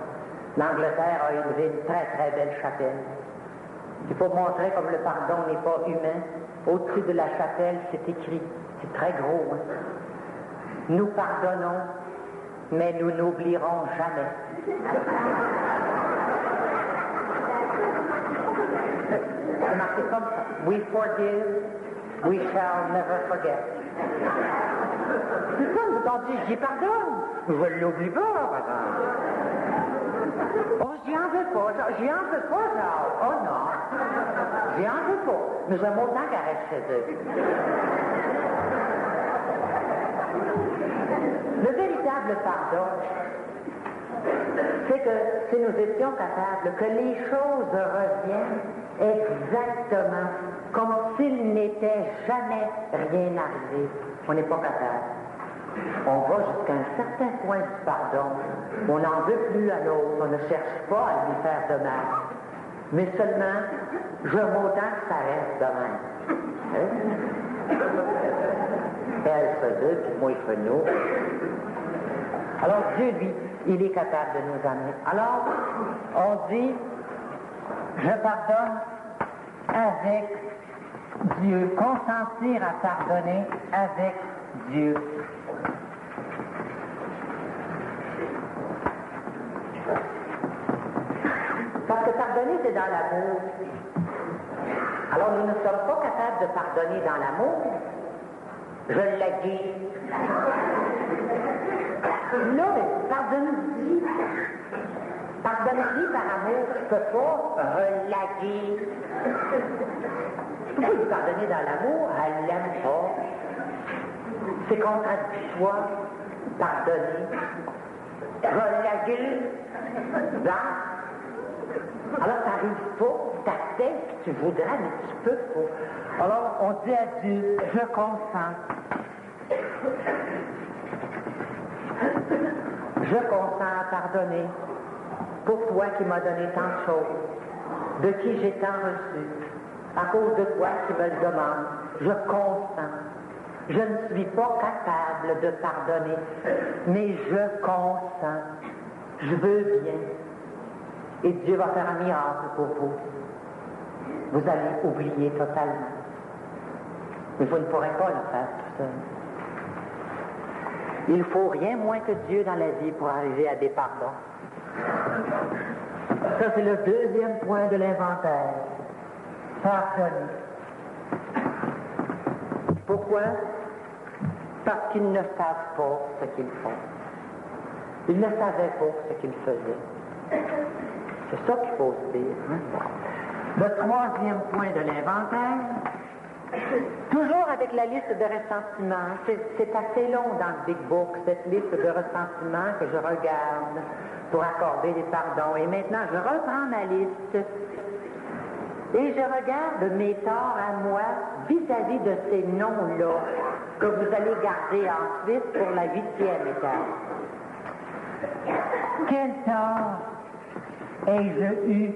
L'Angleterre a élevé une très, très belle chapelle. Il faut montrer comme le pardon n'est pas humain. Au-dessus de la chapelle, c'est écrit. C'est très gros. Hein? Nous pardonnons, mais nous n'oublierons jamais. C'est marqué comme ça. We forgive, we shall never forget. C'est ça, vous en dites, j'y pardonne. Je ne l'oublie pas, par exemple. Oh, j'y en veux pas, genre. Oh non. J'y en veux pas. Mais j'aime autant qu'elle reste chez eux. Le véritable pardon, c'est que si nous étions capables que les choses reviennent exactement comme s'il n'était jamais rien arrivé, on n'est pas capable. On va jusqu'à un certain point du pardon. On n'en veut plus à l'autre. On ne cherche pas à lui faire de mal. Mais seulement, j'aime autant que ça reste de même. Hein? Elle faisait, puis moi, je fais nous. Alors, Dieu, lui, il est capable de nous amener. Alors, on dit, je pardonne avec Dieu. Consentir à pardonner avec Dieu. Parce que pardonner, c'est dans l'amour. Alors, nous ne sommes pas capables de pardonner dans l'amour. Je l'ai dit. Là, pardonne-lui. Pardonne-lui par amour. Je ne peux pas relaguer. Pourquoi lui pardonner dans l'amour? Elle l'aime pas. C'est contradictoire. Pardonner. Relaguer. Alors, tu n'arrives pas, ta tête, tu voudrais, mais tu peux pas. Alors, on dit à Dieu, je consens. Je consens à pardonner pour toi qui m'as donné tant de choses, de qui j'ai tant reçu, à cause de toi qui me le demande. Je consens. Je ne suis pas capable de pardonner, mais je consens. Je veux bien. Et Dieu va faire un miracle pour vous. Vous allez oublier totalement. Mais vous ne pourrez pas le faire tout seul. Il ne faut rien moins que Dieu dans la vie pour arriver à des pardons. Ça, c'est le deuxième point de l'inventaire. Pardonner. Pourquoi? Parce qu'ils ne savent pas ce qu'ils font. Ils ne savaient pas ce qu'ils faisaient. C'est ça qu'il faut se dire. Hein? Le troisième point de l'inventaire, toujours avec la liste de ressentiments, c'est assez long dans le Big Book, cette liste de ressentiments que je regarde pour accorder des pardons. Et maintenant, je reprends ma liste et je regarde mes torts à moi vis-à-vis de ces noms-là que vous allez garder ensuite pour la 8e étape. Quel tort ai-je eu,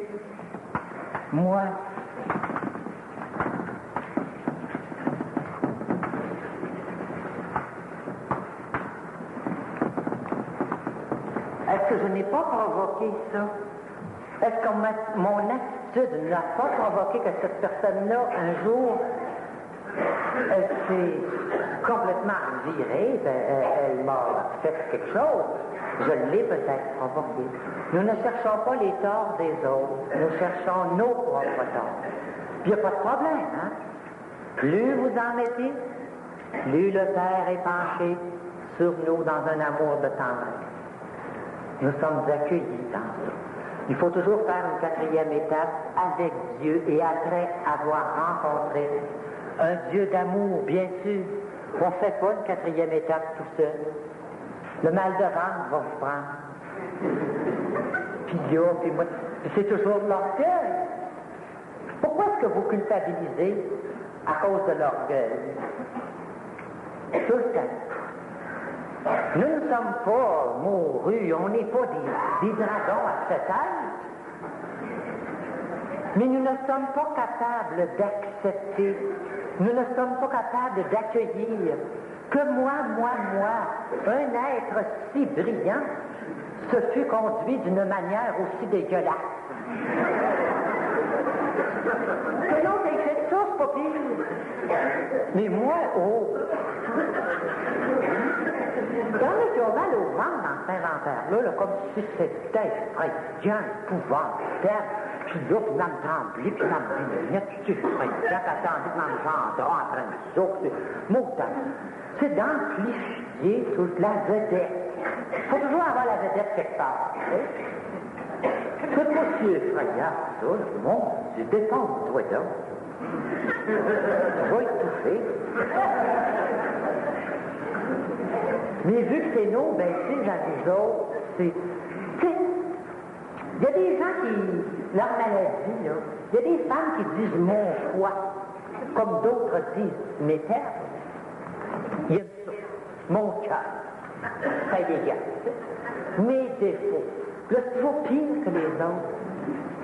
moi? Est-ce que je n'ai pas provoqué ça? Est-ce que mon attitude n'a pas provoqué que cette personne-là, un jour, Elle s'est complètement virée, elle m'a fait quelque chose. Je l'ai peut-être provoqué. Nous ne cherchons pas les torts des autres, nous cherchons nos propres torts. Puis il n'y a pas de problème, hein? Plus vous en mettez, plus le Père est penché sur nous dans un amour de tendresse. Nous sommes accueillis dans ça. Il faut toujours faire une quatrième étape avec Dieu et après avoir rencontré un Dieu d'amour, bien sûr. On ne fait pas une quatrième étape tout seul. Le mal de ventre va vous prendre. Puis moi, c'est toujours de l'orgueil. Pourquoi est-ce que vous culpabilisez à cause de l'orgueil? Tout le temps. Nous ne sommes pas mourus, on n'est pas des dragons à 7 têtes. Mais nous ne sommes pas capables d'accepter, nous ne sommes pas capables d'accueillir que moi, un être si brillant, se fut conduit d'une manière aussi dégueulasse. Que l'autre ait fait ça, c'est pas pire. Mais moi, il y en a qui ont mal au ventre dans cet inventaire-là, comme si c'était effrayant, épouvantable. Puis là, puis m'en tremblé, puis m'en vignette, puis tu effrayant, attendez, m'en gendra en train de sauter. C'est dans le cliché toute la vedette. Il faut toujours avoir la vedette quelque part. C'est pas si effrayant, ça. Mon Dieu, défends-toi donc. Je vais étouffer. Mais vu que c'est nos bêtises à nous autres, c'est... Il y a des gens qui... Leur maladie, là, il y a des femmes qui disent « mon foie », comme d'autres disent « mes terres ». Il y a ça. Mon cœur. Ça dégage. Mes défauts. Là, c'est toujours pire que les autres.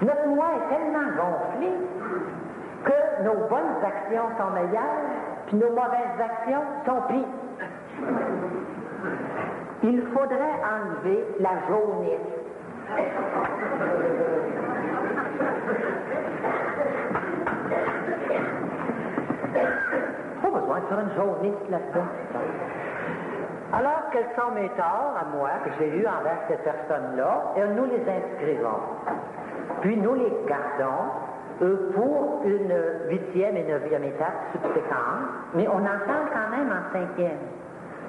Notre moi est tellement gonflé que nos bonnes actions sont meilleures, puis nos mauvaises actions sont pires. Il faudrait enlever la jaunisse. Pas besoin de faire une jaunisse là-dedans. Alors, quels sont mes torts à moi que j'ai eus envers ces personnes-là, et nous les inscrivons. Puis nous les gardons pour une 8e et 9e étape subséquente, mais on en parle quand même en 5e.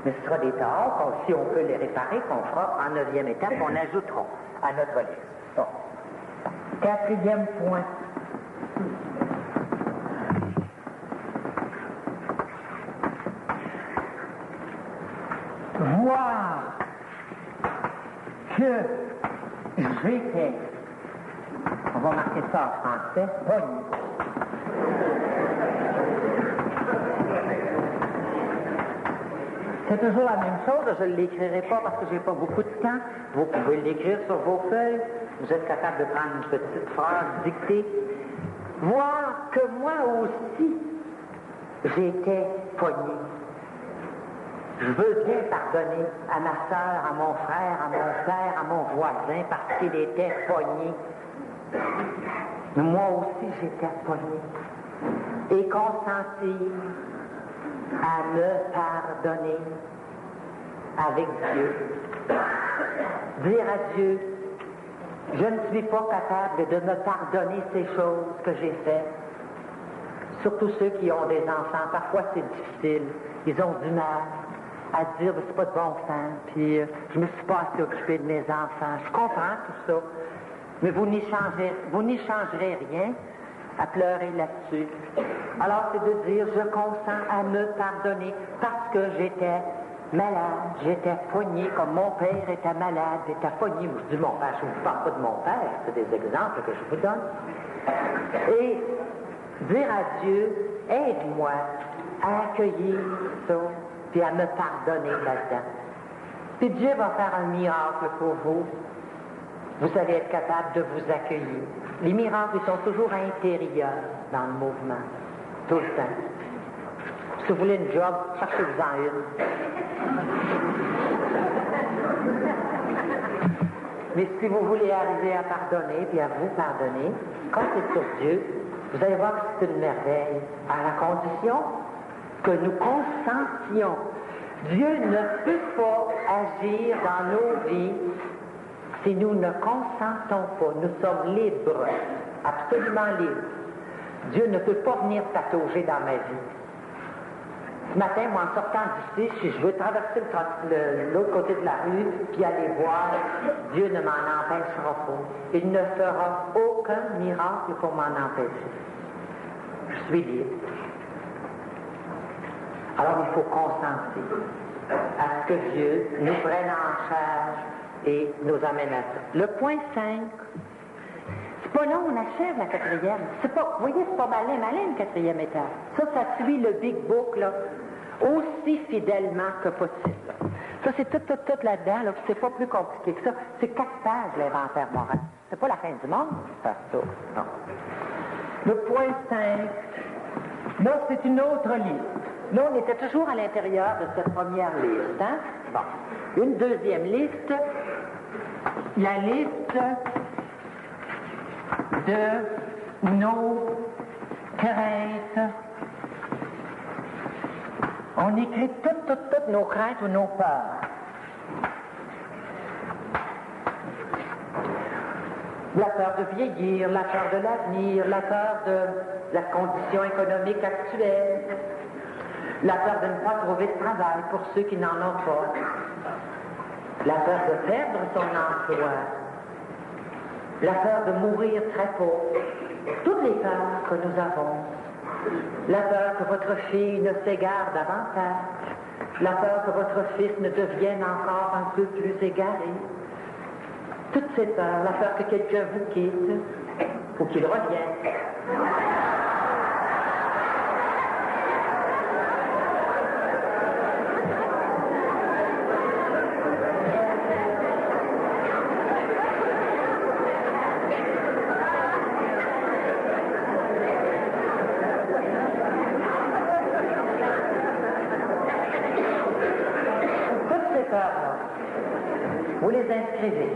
Mais ce sera des torts, si on peut les réparer, qu'on fera en 9e étape, qu'on ajoutera à notre liste. Bon. 4e point. Voir que j'étais, on va marquer ça en français, pogné. C'est toujours la même chose, je ne l'écrirai pas parce que je n'ai pas beaucoup de temps. Vous pouvez l'écrire sur vos feuilles, vous êtes capable de prendre une petite phrase dictée. Voir que moi aussi, j'étais pogné. Je veux bien pardonner à ma sœur, à mon frère, à mon père, à mon voisin, parce qu'il était pogné. Mais moi aussi, j'étais pogné. Et consentir à me pardonner avec Dieu. Dire à Dieu, je ne suis pas capable de me pardonner ces choses que j'ai faites. Surtout ceux qui ont des enfants, parfois c'est difficile. Ils ont du mal à dire, c'est pas de bon sens, puis je me suis pas assez occupé de mes enfants. Je comprends tout ça, mais vous n'y changerez rien à pleurer là-dessus. Alors c'est de dire, je consens à me pardonner parce que j'étais malade, j'étais pogné comme mon père était malade, était pogné. Je dis mon père, je ne vous parle pas de mon père, c'est des exemples que je vous donne. Et dire à Dieu, aide-moi à accueillir ça, puis à me pardonner là-dedans. Puis Dieu va faire un miracle pour vous. Vous allez être capable de vous accueillir. Les miracles sont toujours intérieurs dans le mouvement, tout le temps. Si vous voulez une job, cherchez-vous-en une. Mais si vous voulez arriver à pardonner, puis à vous pardonner, comptez sur Dieu, vous allez voir que c'est une merveille, à la condition que nous consentions. Dieu ne peut pas agir dans nos vies si nous ne consentons pas. Nous sommes libres, absolument libres. Dieu ne peut pas venir patauger dans ma vie. Ce matin, moi, en sortant d'ici, si je veux traverser l'autre côté de la rue puis aller voir, Dieu ne m'en empêchera pas. Il ne fera aucun miracle pour m'en empêcher. Je suis libre. Alors, il faut consentir à ce que Dieu nous prenne en charge et nous amène à ça. Le point 5, c'est pas long, on achève la quatrième. C'est pas, vous voyez, c'est pas malin, le quatrième étape. Ça suit le Big Book, là, aussi fidèlement que possible. Ça, c'est tout là-dedans, là, c'est pas plus compliqué que ça. C'est 4 pages, l'inventaire moral. C'est pas la fin du monde, faire ça, non. Le point 5, là, c'est une autre liste. Là, on était toujours à l'intérieur de cette première liste, hein? Bon. Une deuxième liste, la liste de nos craintes. On écrit toutes nos craintes ou nos peurs. La peur de vieillir, la peur de l'avenir, la peur de la condition économique actuelle, la peur de ne pas trouver de travail pour ceux qui n'en ont pas, la peur de perdre son emploi, la peur de mourir très pauvre, toutes les peurs que nous avons, la peur que votre fille ne s'égare davantage, la peur que votre fils ne devienne encore un peu plus égaré, toutes ces peurs, la peur que quelqu'un vous quitte ou qu'il revienne. Vous les inscrivez.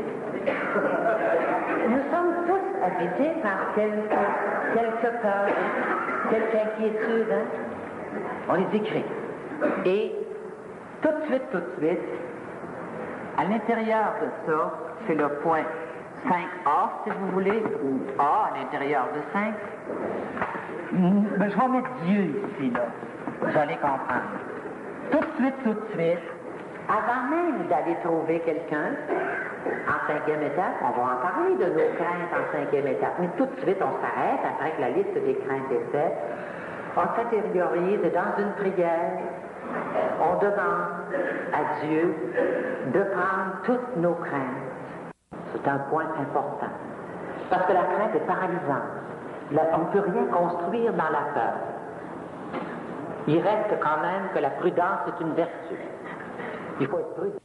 Nous sommes tous habités par quelques peurs, quelques inquiétudes. Hein? On les écrit. Et tout de suite, à l'intérieur de ça, c'est le point 5A, si vous voulez, ou A à l'intérieur de 5. Je vais mettre Dieu ici, là. Vous allez comprendre. Tout de suite, avant même d'aller trouver quelqu'un, en 5e étape, on va en parler de nos craintes en 5e étape, mais tout de suite, on s'arrête après que la liste des craintes est faite, on s'intériorise et dans une prière, on demande à Dieu de prendre toutes nos craintes. C'est un point important. Parce que la crainte est paralysante. On ne peut rien construire dans la peur. Il reste quand même que la prudence est une vertu. Il faut être prudent.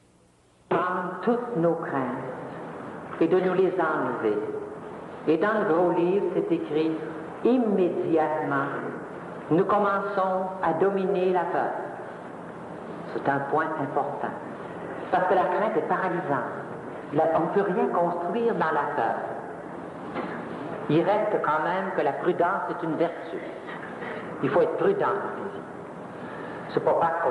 Prendre toutes nos craintes et de nous les enlever. Et dans le gros livre, c'est écrit immédiatement, nous commençons à dominer la peur. C'est un point important. Parce que la crainte est paralysante. On ne peut rien construire dans la peur. Il reste quand même que la prudence est une vertu. Il faut être prudent. C'est pas parce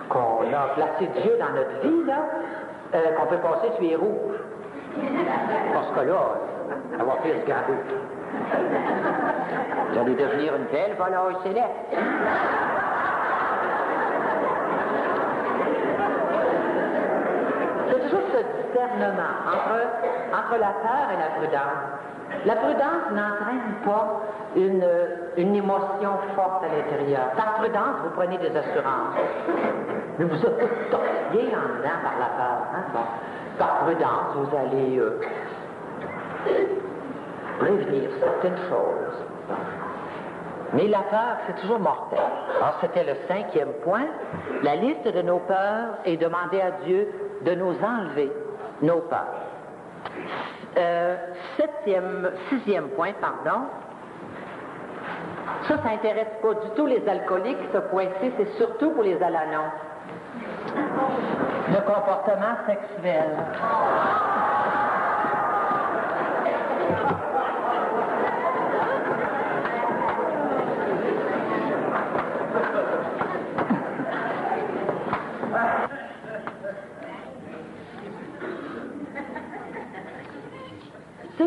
qu'on a placé Dieu dans notre vie, là, qu'on peut passer sur les rouges. Parce que là, ça va faire se graver. Vous allez devenir une belle voleuse céleste. C'est toujours ce discernement entre la peur et la prudence. La prudence n'entraîne pas une émotion forte à l'intérieur. Par prudence, vous prenez des assurances. Mais vous êtes tous tortillés en dedans par la peur. Hein? Bon. Par prudence, vous allez prévenir certaines choses. Mais la peur, c'est toujours mortel. Alors, c'était le 5e point. La liste de nos peurs et demander à Dieu de nous enlever nos peurs. 6e point, pardon. Ça n'intéresse pas du tout les alcooliques. Ce point-ci, c'est surtout pour les alanons. Le comportement sexuel.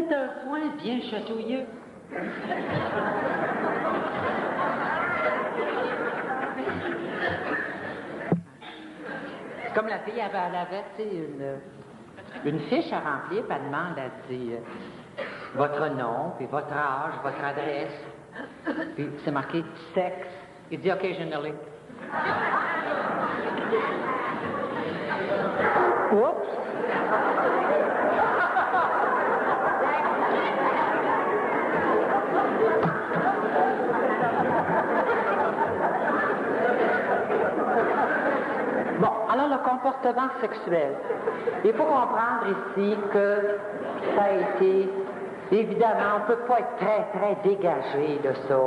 C'est un soin bien chatouilleux. Comme la fille elle avait tu sais, une fiche à remplir, puis elle demande, elle dit votre nom, puis votre âge, votre adresse, puis c'est marqué sexe. Il dit occasionally. Oups! Bon, alors le comportement sexuel. Il faut comprendre ici que ça a été, évidemment, on ne peut pas être très, très dégagé de ça.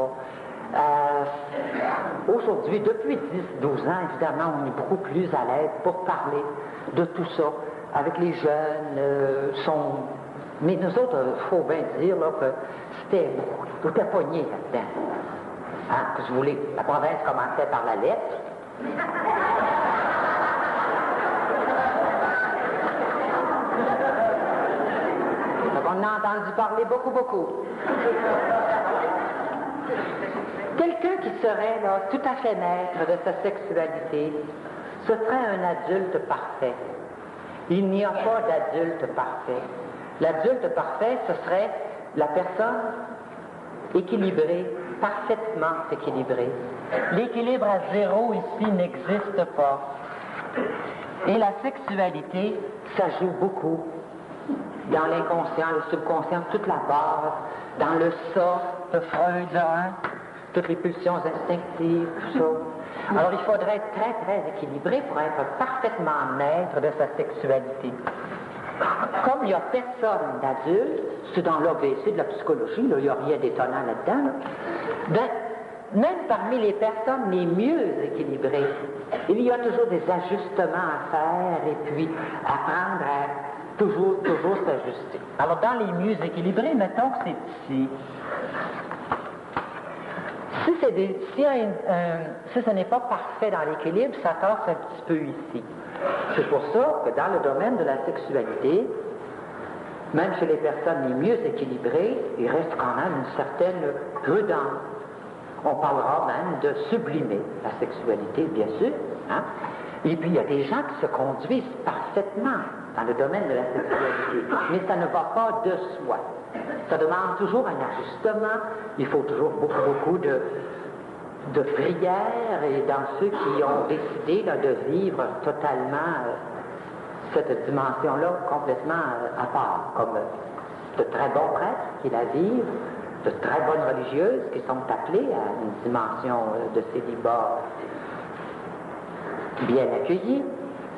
Aujourd'hui, depuis 10-12 ans, évidemment, on est beaucoup plus à l'aise pour parler de tout ça avec les jeunes. Mais nous autres, il faut bien dire là, que c'était beaucoup, tout était pogné là-dedans. Hein, que vous voulez, la province commençait par la lettre. Donc on a entendu parler beaucoup, beaucoup. Quelqu'un qui serait là, tout à fait maître de sa sexualité, ce serait un adulte parfait. Il n'y a pas d'adulte parfait. L'adulte parfait, ce serait la personne équilibrée, parfaitement équilibrée. L'équilibre à zéro ici n'existe pas. Et la sexualité, ça joue beaucoup dans l'inconscient, le subconscient, toute la base, dans le ça de Freud, hein? Toutes les pulsions instinctives, tout ça. Alors il faudrait être très, très équilibré pour être parfaitement maître de sa sexualité. Comme il n'y a personne d'adulte, c'est dans l'AVC de la psychologie, là, il n'y a rien d'étonnant là-dedans, là. Ben, même parmi les personnes les mieux équilibrées, il y a toujours des ajustements à faire et puis apprendre à toujours s'ajuster. Alors dans les mieux équilibrés, mettons que c'est ici. Si ce n'est pas parfait dans l'équilibre, ça tasse un petit peu ici. C'est pour ça que dans le domaine de la sexualité, même chez les personnes les mieux équilibrées, il reste quand même une certaine prudence. On parlera même de sublimer la sexualité, bien sûr. Hein? Et puis il y a des gens qui se conduisent parfaitement dans le domaine de la sexualité, mais ça ne va pas de soi. Ça demande toujours un ajustement. Il faut toujours beaucoup de prières, et dans ceux qui ont décidé là, de vivre totalement cette dimension-là complètement à part, comme de très bons prêtres qui la vivent, de très bonnes religieuses qui sont appelées à une dimension de célibat bien accueillie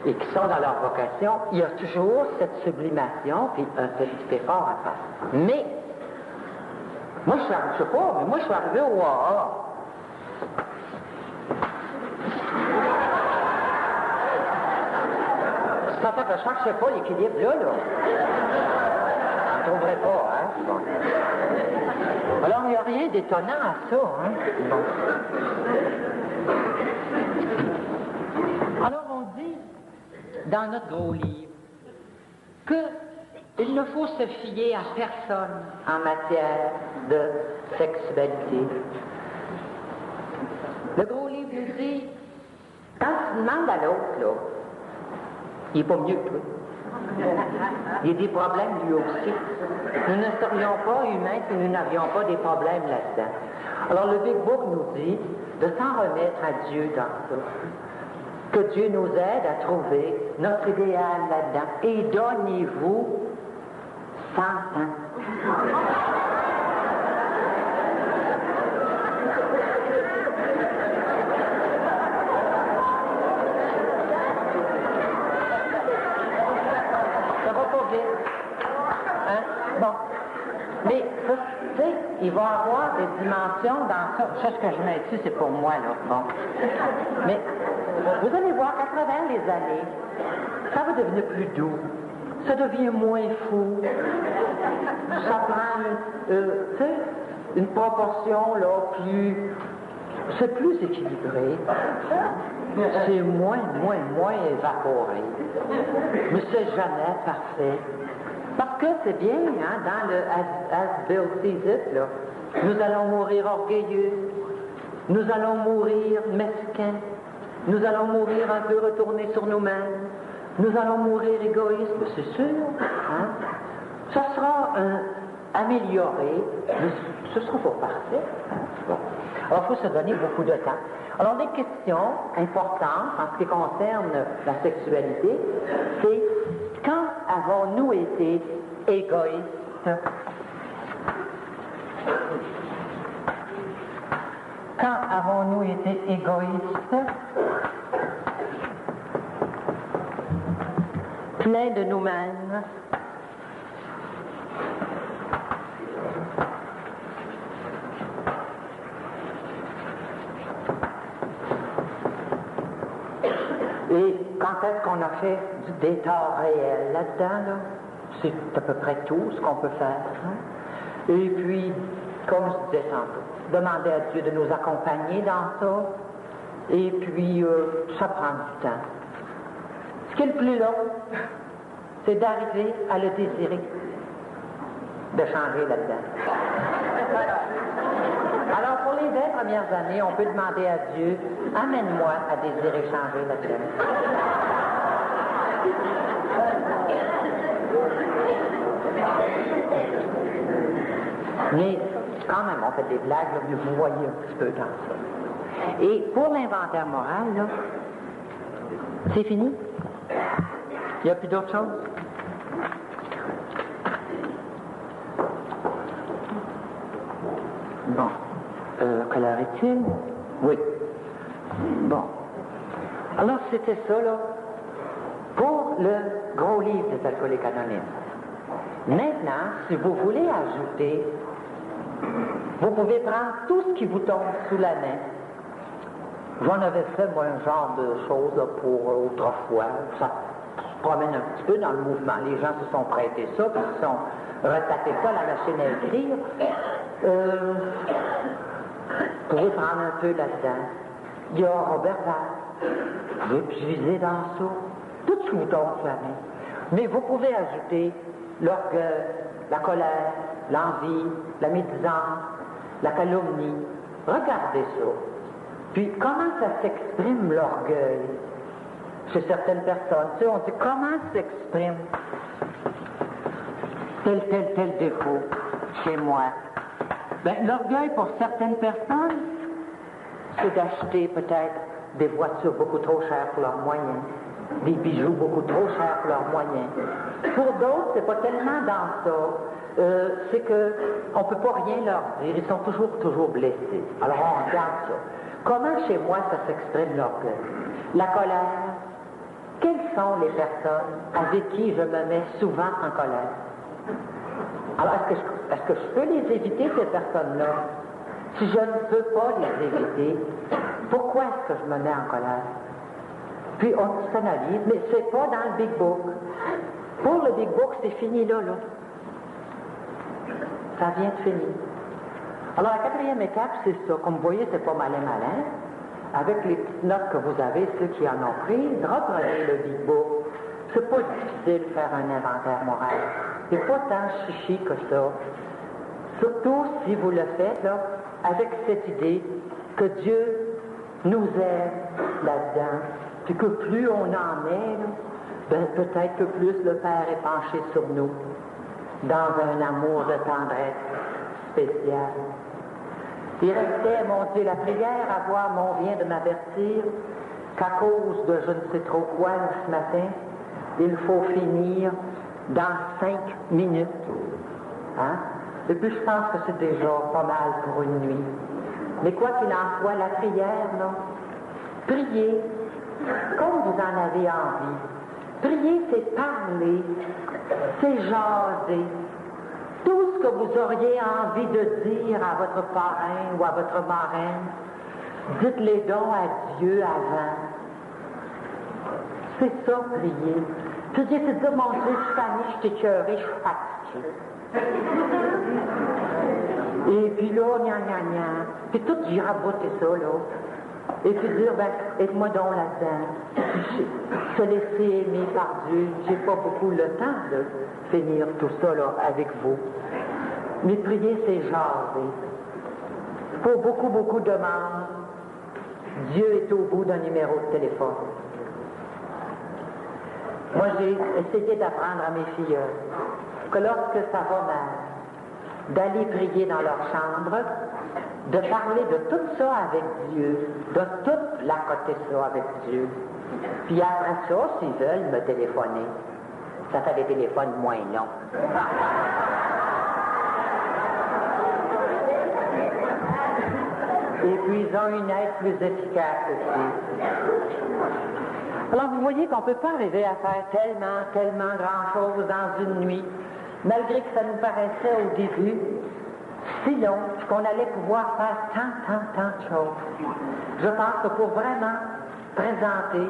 et qui sont dans leur vocation. Il y a toujours cette sublimation puis un petit effort à faire. Mais moi, je suis arrivé au AA. Ça fait que je cherchais pas l'équilibre là. Je ne trouverais pas, hein? Bon. Alors, il n'y a rien d'étonnant à ça, hein? Bon. Alors, on dit, dans notre gros livre, qu'il ne faut se fier à personne en matière de sexualité. Le gros livre nous dit, quand tu demandes à l'autre, là, il n'est pas mieux que toi. Il y a des problèmes lui aussi. Nous ne serions pas humains si nous n'avions pas des problèmes là-dedans. Alors le Big Book nous dit de s'en remettre à Dieu dans ça. Que Dieu nous aide à trouver notre idéal là-dedans. Et donnez-vous 100 ans. Mais, tu sais, il va y avoir des dimensions dans ça. Ça, ce que je mets ici, c'est pour moi, là. Bon. Mais, vous allez voir qu'à travers les années, ça va devenir plus doux. Ça devient moins fou. Ça prend, tu sais, une proportion, là, plus... C'est plus équilibré. C'est moins évaporé. Mais c'est jamais parfait. Parce que c'est bien, hein, dans le As Bill Sees It, là, nous allons mourir orgueilleux, nous allons mourir mesquins, nous allons mourir un peu retournés sur nous-mêmes, nous allons mourir égoïstes, c'est sûr, hein? Ça sera amélioré, mais ce sera pas parfait. Hein? Bon. Alors, il faut se donner beaucoup de temps. Alors, les questions importantes en ce qui concerne la sexualité, c'est quand avons-nous été égoïstes? Quand avons-nous été égoïstes? Pleins de nous-mêmes? Et quand est-ce qu'on a fait des torts réels là-dedans, là? C'est à peu près tout ce qu'on peut faire. Hein? Et puis, comme je disais tantôt, demander à Dieu de nous accompagner dans ça. Et puis, ça prend du temps. Ce qui est le plus long, c'est d'arriver à le désirer, de changer là-dedans. Alors, pour les 20 premières années, on peut demander à Dieu, amène-moi à désirer changer là-dedans. Mais quand même, on fait des blagues, là, mais vous voyez un petit peu dans ça. Et pour l'inventaire moral, là, c'est fini? Il n'y a plus d'autre chose? Bon. Quelle heure est-il? Oui. Bon. Alors, c'était ça, là, pour le gros livre des Alcooliques Anonymes. Maintenant, si vous voulez ajouter, vous pouvez prendre tout ce qui vous tombe sous la main. J'en avais fait, moi, un genre de choses là, pour autrefois. Ça se promène un petit peu dans le mouvement. Les gens se sont prêtés ça, puis ils se sont retapés ça à la machine à écrire. Vous pouvez prendre un peu là-dedans. Il y a Robert Val. Vous pouvez puiser dans ça. Tout ce qui vous tombe sous la main. Mais vous pouvez ajouter l'orgueil, la colère, l'envie, la médisance, la calomnie. Regardez ça. Puis comment ça s'exprime l'orgueil chez certaines personnes? Tu sais, on dit comment s'exprime tel défaut chez moi. Ben, l'orgueil pour certaines personnes, c'est d'acheter peut-être des voitures beaucoup trop chères pour leurs moyens, des bijoux beaucoup trop chers pour leurs moyens. Pour d'autres, c'est pas tellement dans ça. C'est que on peut pas rien leur dire. Ils sont toujours blessés. Alors on regarde ça. Comment chez moi ça s'exprime l'orgueil? La colère. Quelles sont les personnes avec qui je me mets souvent en colère? Alors, est-ce que je peux les éviter, ces personnes-là? Si je ne peux pas les éviter, pourquoi est-ce que je me mets en colère? Puis on s'analyse, mais c'est pas dans le Big Book. Pour le Big Book, c'est fini là. Ça vient de finir. Alors, la quatrième étape, c'est ça. Comme vous voyez, c'est pas malin. Avec les petites notes que vous avez, ceux qui en ont prises, reprenez le Big Book. C'est pas difficile de faire un inventaire moral. C'est pas tant chichi que ça. Surtout si vous le faites, là, avec cette idée que Dieu nous aide là-dedans, puis que plus on en est, là, ben peut-être que plus le Père est penché sur nous, dans un amour de tendresse spécial. Il restait, mon Dieu, la prière à voir, mais on vient de m'avertir qu'à cause de je ne sais trop quoi ce matin, il faut finir dans 5 minutes. Hein? Et puis je pense que c'est déjà pas mal pour une nuit. Mais quoi qu'il en soit, la prière, là, priez comme vous en avez envie. Prier, c'est parler, c'est jaser. Tout ce que vous auriez envie de dire à votre parrain ou à votre marraine, dites-les donc à Dieu avant. C'est ça, prier. Prier, c'est dire, mon Dieu, je suis famille, je suis écœurée, je suis fatiguée. Et puis là, gna. Puis tout giraboter ça, là. Et puis dire, ben, aide-moi donc là-dedans. se laisser aimer par Dieu. J'ai pas beaucoup le temps de finir tout ça là, avec vous. Mais prier, c'est jaser. Pour beaucoup de demandes, Dieu est au bout d'un numéro de téléphone. Moi, j'ai essayé d'apprendre à mes filles que lorsque ça va mal, d'aller prier dans leur chambre, de parler de tout ça avec Dieu, de tout l'accoter ça avec Dieu. Puis après ça, s'ils veulent me téléphoner, ça fait des téléphones moins longs. Et puis ils ont une aide plus efficace aussi. Alors vous voyez qu'on ne peut pas arriver à faire tellement grand-chose dans une nuit, malgré que ça nous paraissait au début si long qu'on allait pouvoir faire tant de choses. Je pense que pour vraiment présenter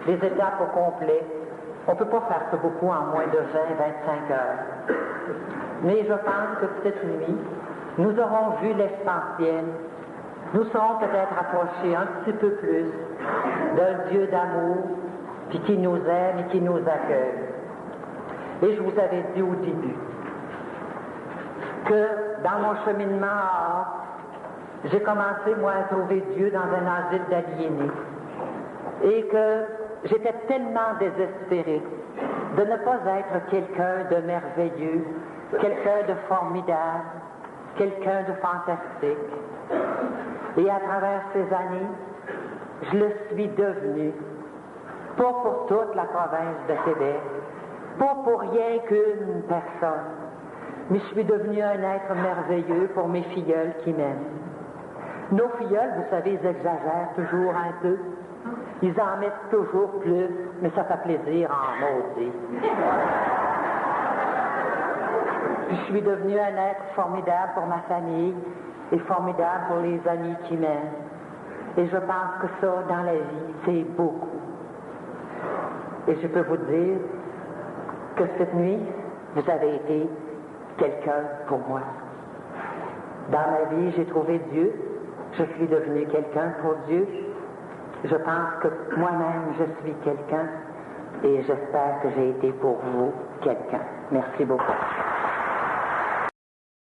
les étapes au complet, on ne peut pas faire ça beaucoup en moins de 20-25 heures. Mais je pense que cette nuit, nous aurons vu l'essentiel. Nous serons peut-être approchés un petit peu plus d'un Dieu d'amour, puis qui nous aime et qui nous accueille. Et je vous avais dit au début que dans mon cheminement, j'ai commencé, moi, à trouver Dieu dans un asile d'aliénés. Et que j'étais tellement désespérée de ne pas être quelqu'un de merveilleux, quelqu'un de formidable, quelqu'un de fantastique. Et à travers ces années, je le suis devenu, pas pour toute la province de Québec, pas pour rien qu'une personne, mais je suis devenu un être merveilleux pour mes filleuls qui m'aiment. Nos filleuls, vous savez, ils exagèrent toujours un peu. Ils en mettent toujours plus, mais ça fait plaisir en maudit. Je suis devenu un être formidable pour ma famille et formidable pour les amis qui m'aiment. Et je pense que ça, dans la vie, c'est beaucoup. Et je peux vous dire que cette nuit, vous avez été quelqu'un pour moi. Dans ma vie, j'ai trouvé Dieu. Je suis devenu quelqu'un pour Dieu. Je pense que moi-même, je suis quelqu'un. Et j'espère que j'ai été pour vous quelqu'un. Merci beaucoup.